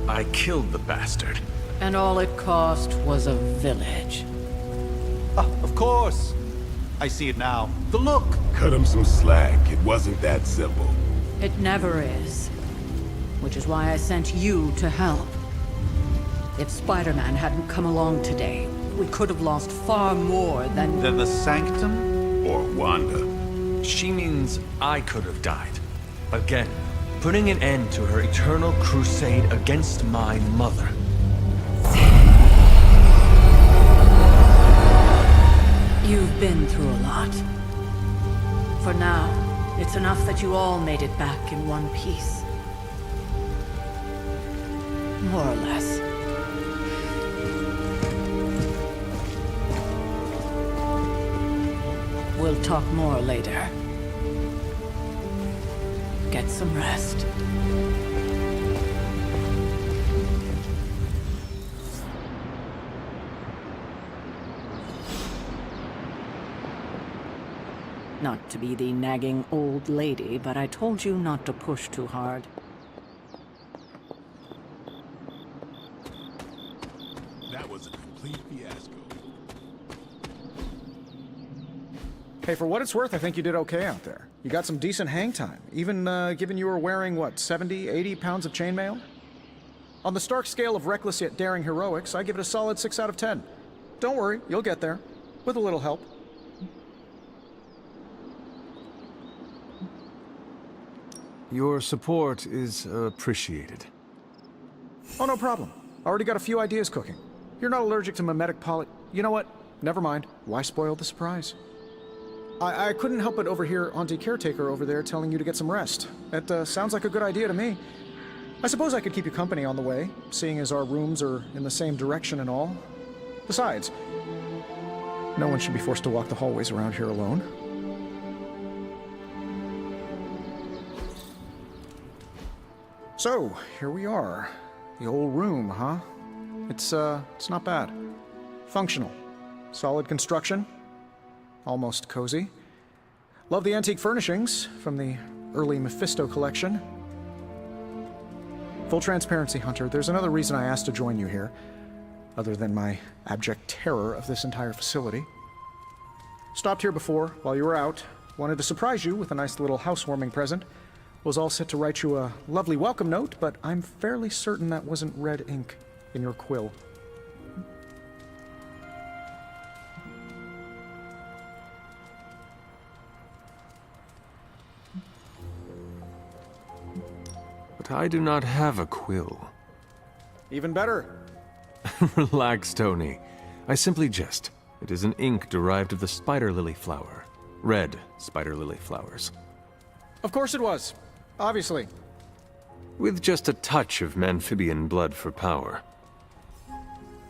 I killed the bastard. And all it cost was a village. Of course. I see it now. The look. Cut him some slack. It wasn't that simple. It never is. Which is why I sent you to help. If Spider-Man hadn't come along today, we could have lost far more than... Than the Sanctum? Or Wanda. She means I could have died. Again, putting an end to her eternal crusade against my mother. You've been through a lot. For now, it's enough that you all made it back in one piece. More or less. We'll talk more later. Get some rest. Not to be the nagging old lady, but I told you not to push too hard. That was a complete fiasco. Hey, for what it's worth, I think you did okay out there. You got some decent hang time, even given you were wearing, what, 70, 80 pounds of chainmail? On the Stark scale of reckless yet daring heroics, I give it a solid 6 out of 10. Don't worry, you'll get there. With a little help. Your support is appreciated. Oh, no problem. Already got a few ideas cooking. You're not allergic to mimetic poly... You know what? Never mind. Why spoil the surprise? I couldn't help but overhear Auntie Caretaker over there telling you to get some rest. That sounds like a good idea to me. I suppose I could keep you company on the way, seeing as our rooms are in the same direction and all. Besides, no one should be forced to walk the hallways around here alone. So, here we are. The old room, huh? It's not bad. Functional. Solid construction. Almost cozy. Love the antique furnishings from the early Mephisto collection. Full transparency, Hunter, there's another reason I asked to join you here, other than my abject terror of this entire facility. Stopped here before, while you were out. Wanted to surprise you with a nice little housewarming present. Was all set to write you a lovely welcome note, but I'm fairly certain that wasn't red ink in your quill. But I do not have a quill. Even better. Relax, Tony. I simply jest. It is an ink derived of the spider lily flower. Red spider lily flowers. Of course it was. Obviously. With just a touch of amphibian blood for power.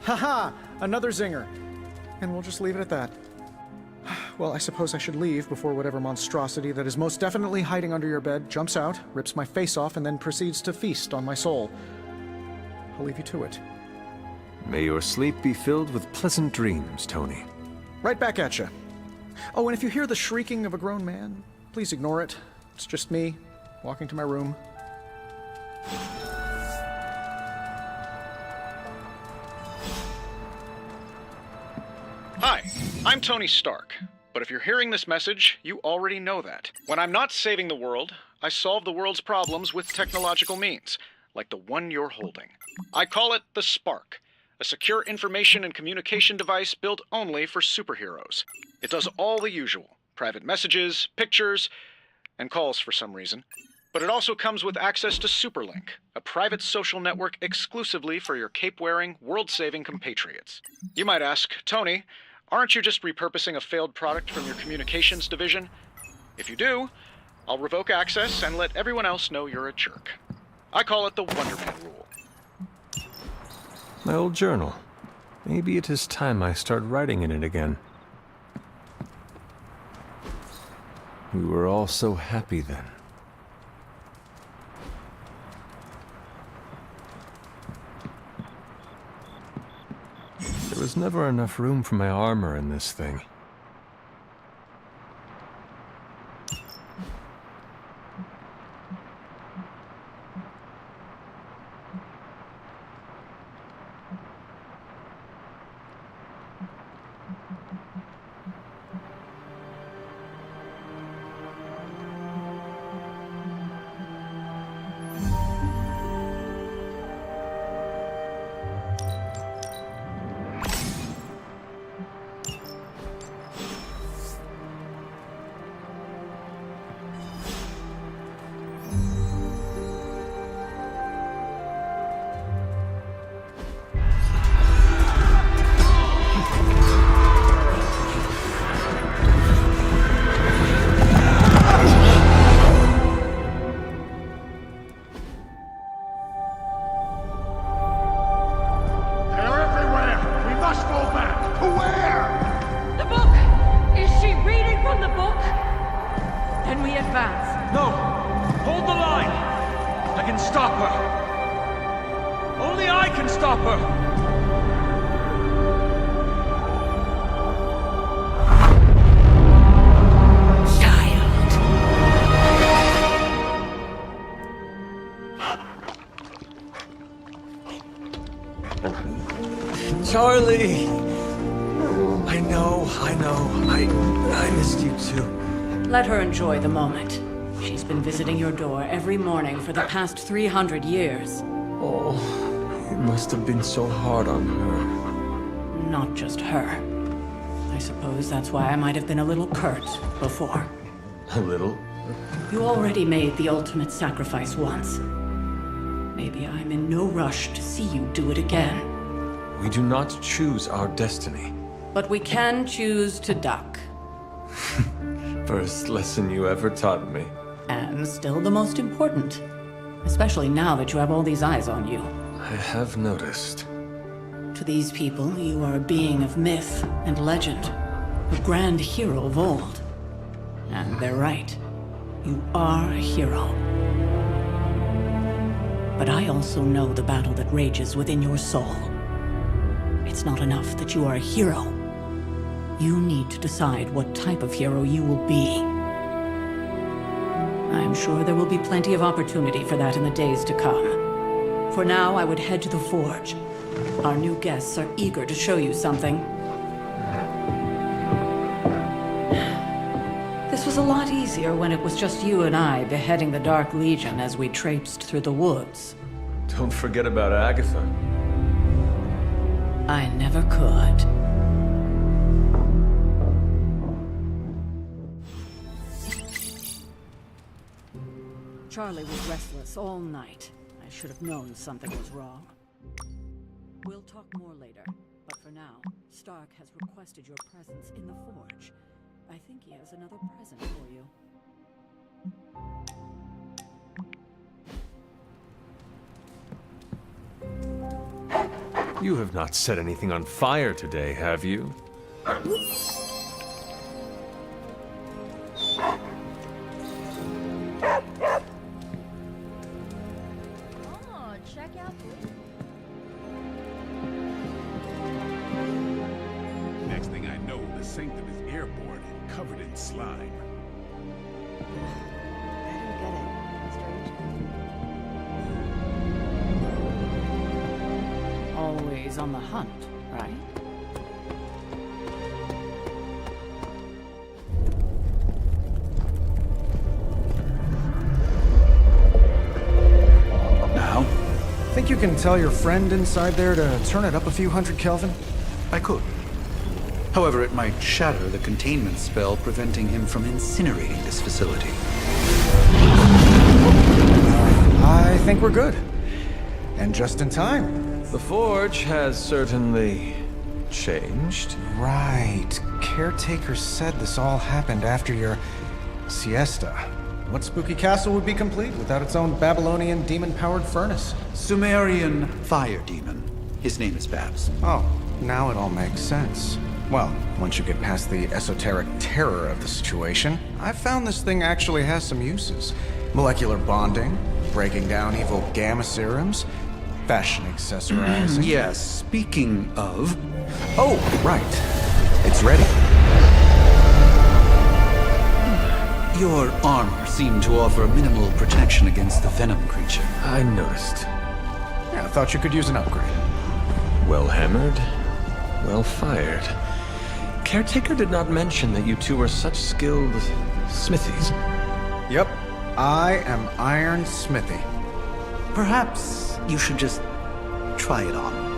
Haha! Another zinger. And we'll just leave it at that. Well, I suppose I should leave before whatever monstrosity that is most definitely hiding under your bed jumps out, rips my face off, and then proceeds to feast on my soul. I'll leave you to it. May your sleep be filled with pleasant dreams, Tony. Right back at you. Oh, and if you hear the shrieking of a grown man, please ignore it. It's just me, walking to my room. Hi, I'm Tony Stark. But if you're hearing this message, you already know that. When I'm not saving the world, I solve the world's problems with technological means, like the one you're holding. I call it the Spark, a secure information and communication device built only for superheroes. It does all the usual, private messages, pictures, and calls for some reason. But it also comes with access to Superlink, a private social network exclusively for your cape-wearing, world-saving compatriots. You might ask, Tony, aren't you just repurposing a failed product from your communications division? If you do, I'll revoke access and let everyone else know you're a jerk. I call it the Wonderman rule. My old journal. Maybe it is time I start writing in it again. We were all so happy then. There was never enough room for my armor in this thing. Charlie! I know. I missed you too. Let her enjoy the moment. She's been visiting your door every morning for the past 300 years. Oh, it must have been so hard on her. Not just her. I suppose that's why I might have been a little curt before. A little? You already made the ultimate sacrifice once. Maybe I'm in no rush to see you do it again. We do not choose our destiny. But we can choose to duck. First lesson you ever taught me. And still the most important. Especially now that you have all these eyes on you. I have noticed. To these people, you are a being of myth and legend. A grand hero of old. And they're right. You are a hero. But I also know the battle that rages within your soul. It's not enough that you are a hero. You need to decide what type of hero you will be. I'm sure there will be plenty of opportunity for that in the days to come. For now, I would head to the Forge. Our new guests are eager to show you something. This was a lot easier when it was just you and I beheading the Dark Legion as we traipsed through the woods. Don't forget about Agatha. I never could. Charlie was restless all night. I should have known something was wrong. We'll talk more later, but for now, Stark has requested your presence in the Forge. I think he has another present for you. You have not set anything on fire today, have you? Oh, check out this. Next thing I know, the sanctum is airborne and covered in slime. Always on the hunt, right? Now? Think you can tell your friend inside there to turn it up a few hundred Kelvin? I could. However, it might shatter the containment spell preventing him from incinerating this facility. I think we're good. And just in time. The Forge has certainly changed. Right. Caretaker said this all happened after your siesta. What spooky castle would be complete without its own Babylonian demon-powered furnace? Sumerian fire demon. His name is Babs. Oh, now it all makes sense. Well, once you get past the esoteric terror of the situation, I've found this thing actually has some uses. Molecular bonding, breaking down evil gamma serums, fashion accessorizing. Yes, speaking of... Oh, right. It's ready. Your armor seemed to offer minimal protection against the venom creature. I noticed. Yeah, I thought you could use an upgrade. Well hammered, well fired. Caretaker did not mention that you two were such skilled smithies. Yep, I am Iron Smithy. Perhaps you should just try it on.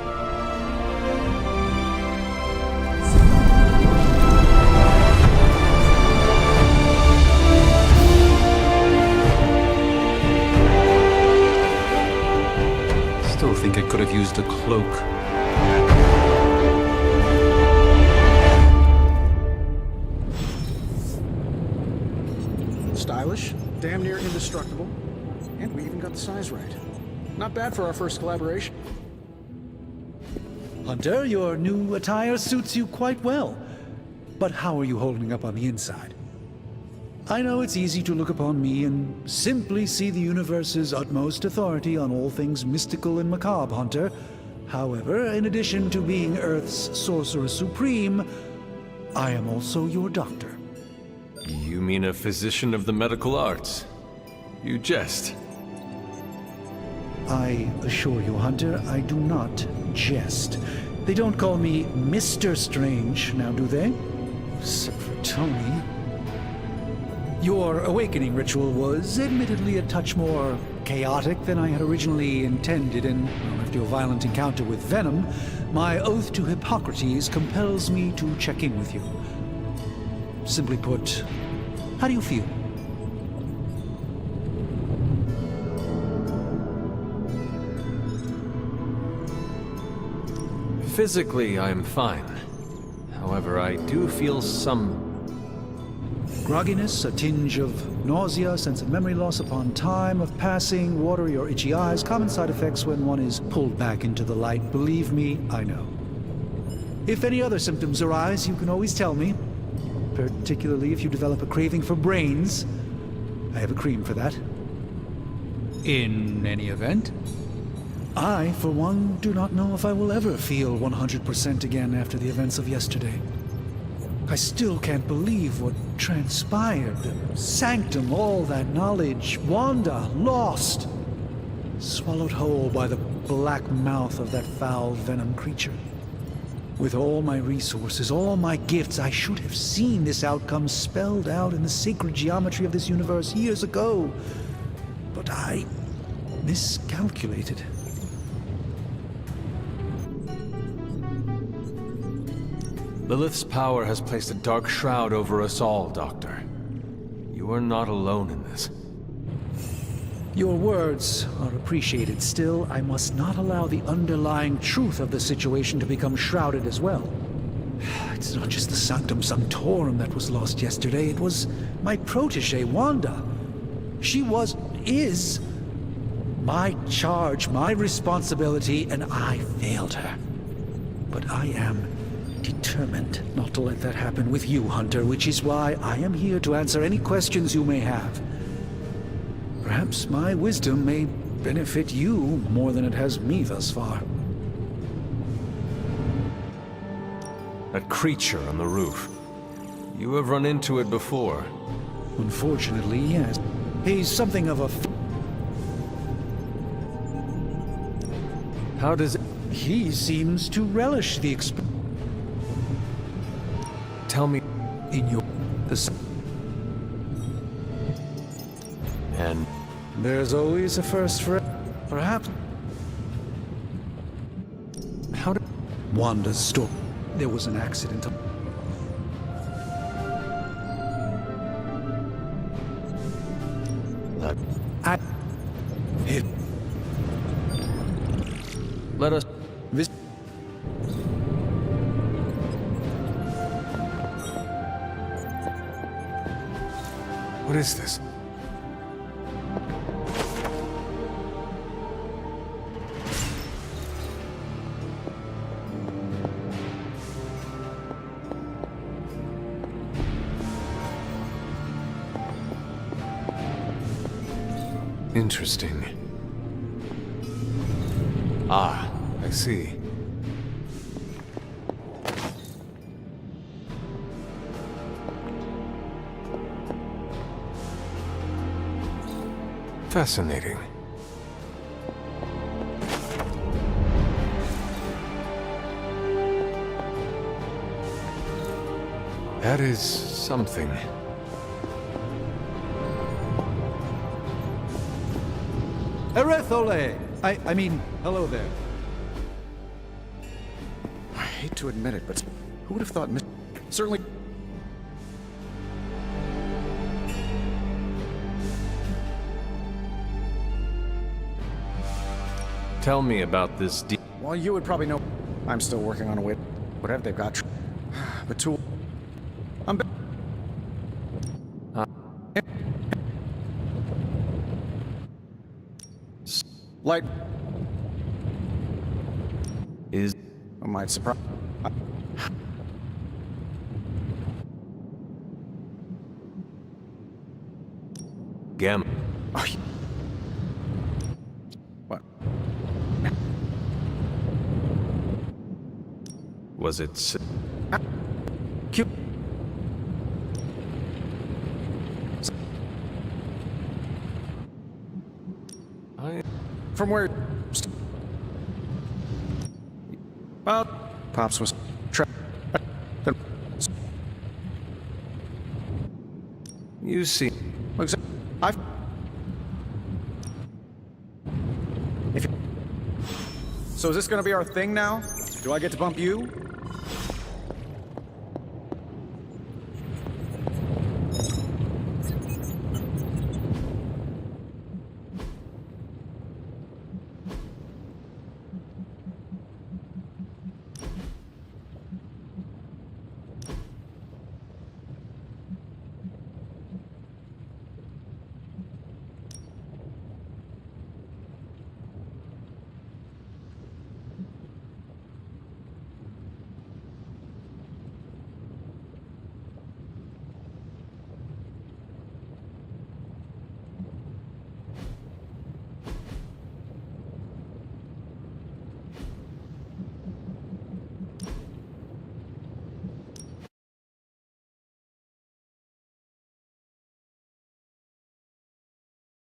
Still think I could have used a cloak. Stylish, damn near indestructible, and we even got the size right. Not bad for our first collaboration. Hunter, your new attire suits you quite well. But how are you holding up on the inside? I know it's easy to look upon me and simply see the universe's utmost authority on all things mystical and macabre, Hunter. However, in addition to being Earth's Sorcerer Supreme, I am also your doctor. You mean a physician of the medical arts? You jest. I assure you, Hunter, I do not jest. They don't call me Mr. Strange, now do they? Except for Tony. Your awakening ritual was admittedly a touch more chaotic than I had originally intended, and after your violent encounter with Venom, my oath to Hippocrates compels me to check in with you. Simply put, how do you feel? Physically, I'm fine. However, I do feel some... grogginess, a tinge of nausea, sense of memory loss upon time of passing, watery or itchy eyes, common side effects when one is pulled back into the light. Believe me, I know. If any other symptoms arise, you can always tell me. Particularly if you develop a craving for brains. I have a cream for that. In any event, I, for one, do not know if I will ever feel 100% again after the events of yesterday. I still can't believe what transpired. The sanctum, all that knowledge, Wanda, lost. Swallowed whole by the black mouth of that foul venom creature. With all my resources, all my gifts, I should have seen this outcome spelled out in the sacred geometry of this universe years ago. But I miscalculated. Lilith's power has placed a dark shroud over us all, Doctor. You are not alone in this. Your words are appreciated. Still, I must not allow the underlying truth of the situation to become shrouded as well. It's not just the Sanctum Sanctorum that was lost yesterday. It was my protege, Wanda. She is my charge, my responsibility, and I failed her. But I am determined not to let that happen with you, Hunter, which is why I am here to answer any questions you may have. Perhaps my wisdom may benefit you more than it has me thus far. That creature on the roof. You have run into it before. Unfortunately, yes. He's something of a... How does it... He seems to relish the Tell me... In your... And... There's always a first for... Perhaps... How did... Wanda's story. There was an accident. Let us... What is this? Interesting. Ah, I see. Fascinating. That is something. Erethole! I mean, hello there. I hate to admit it, but who would have thought certainly... Tell me about this Well, you would probably know. I'm still working on a way. Whatever they've got. But tool. I'm. Light. Is. I might surprise. Gamma. Oh, what? Was it? Q. From where? Well, Pops was You see. I've. So is this gonna be our thing now? Do I get to bump you?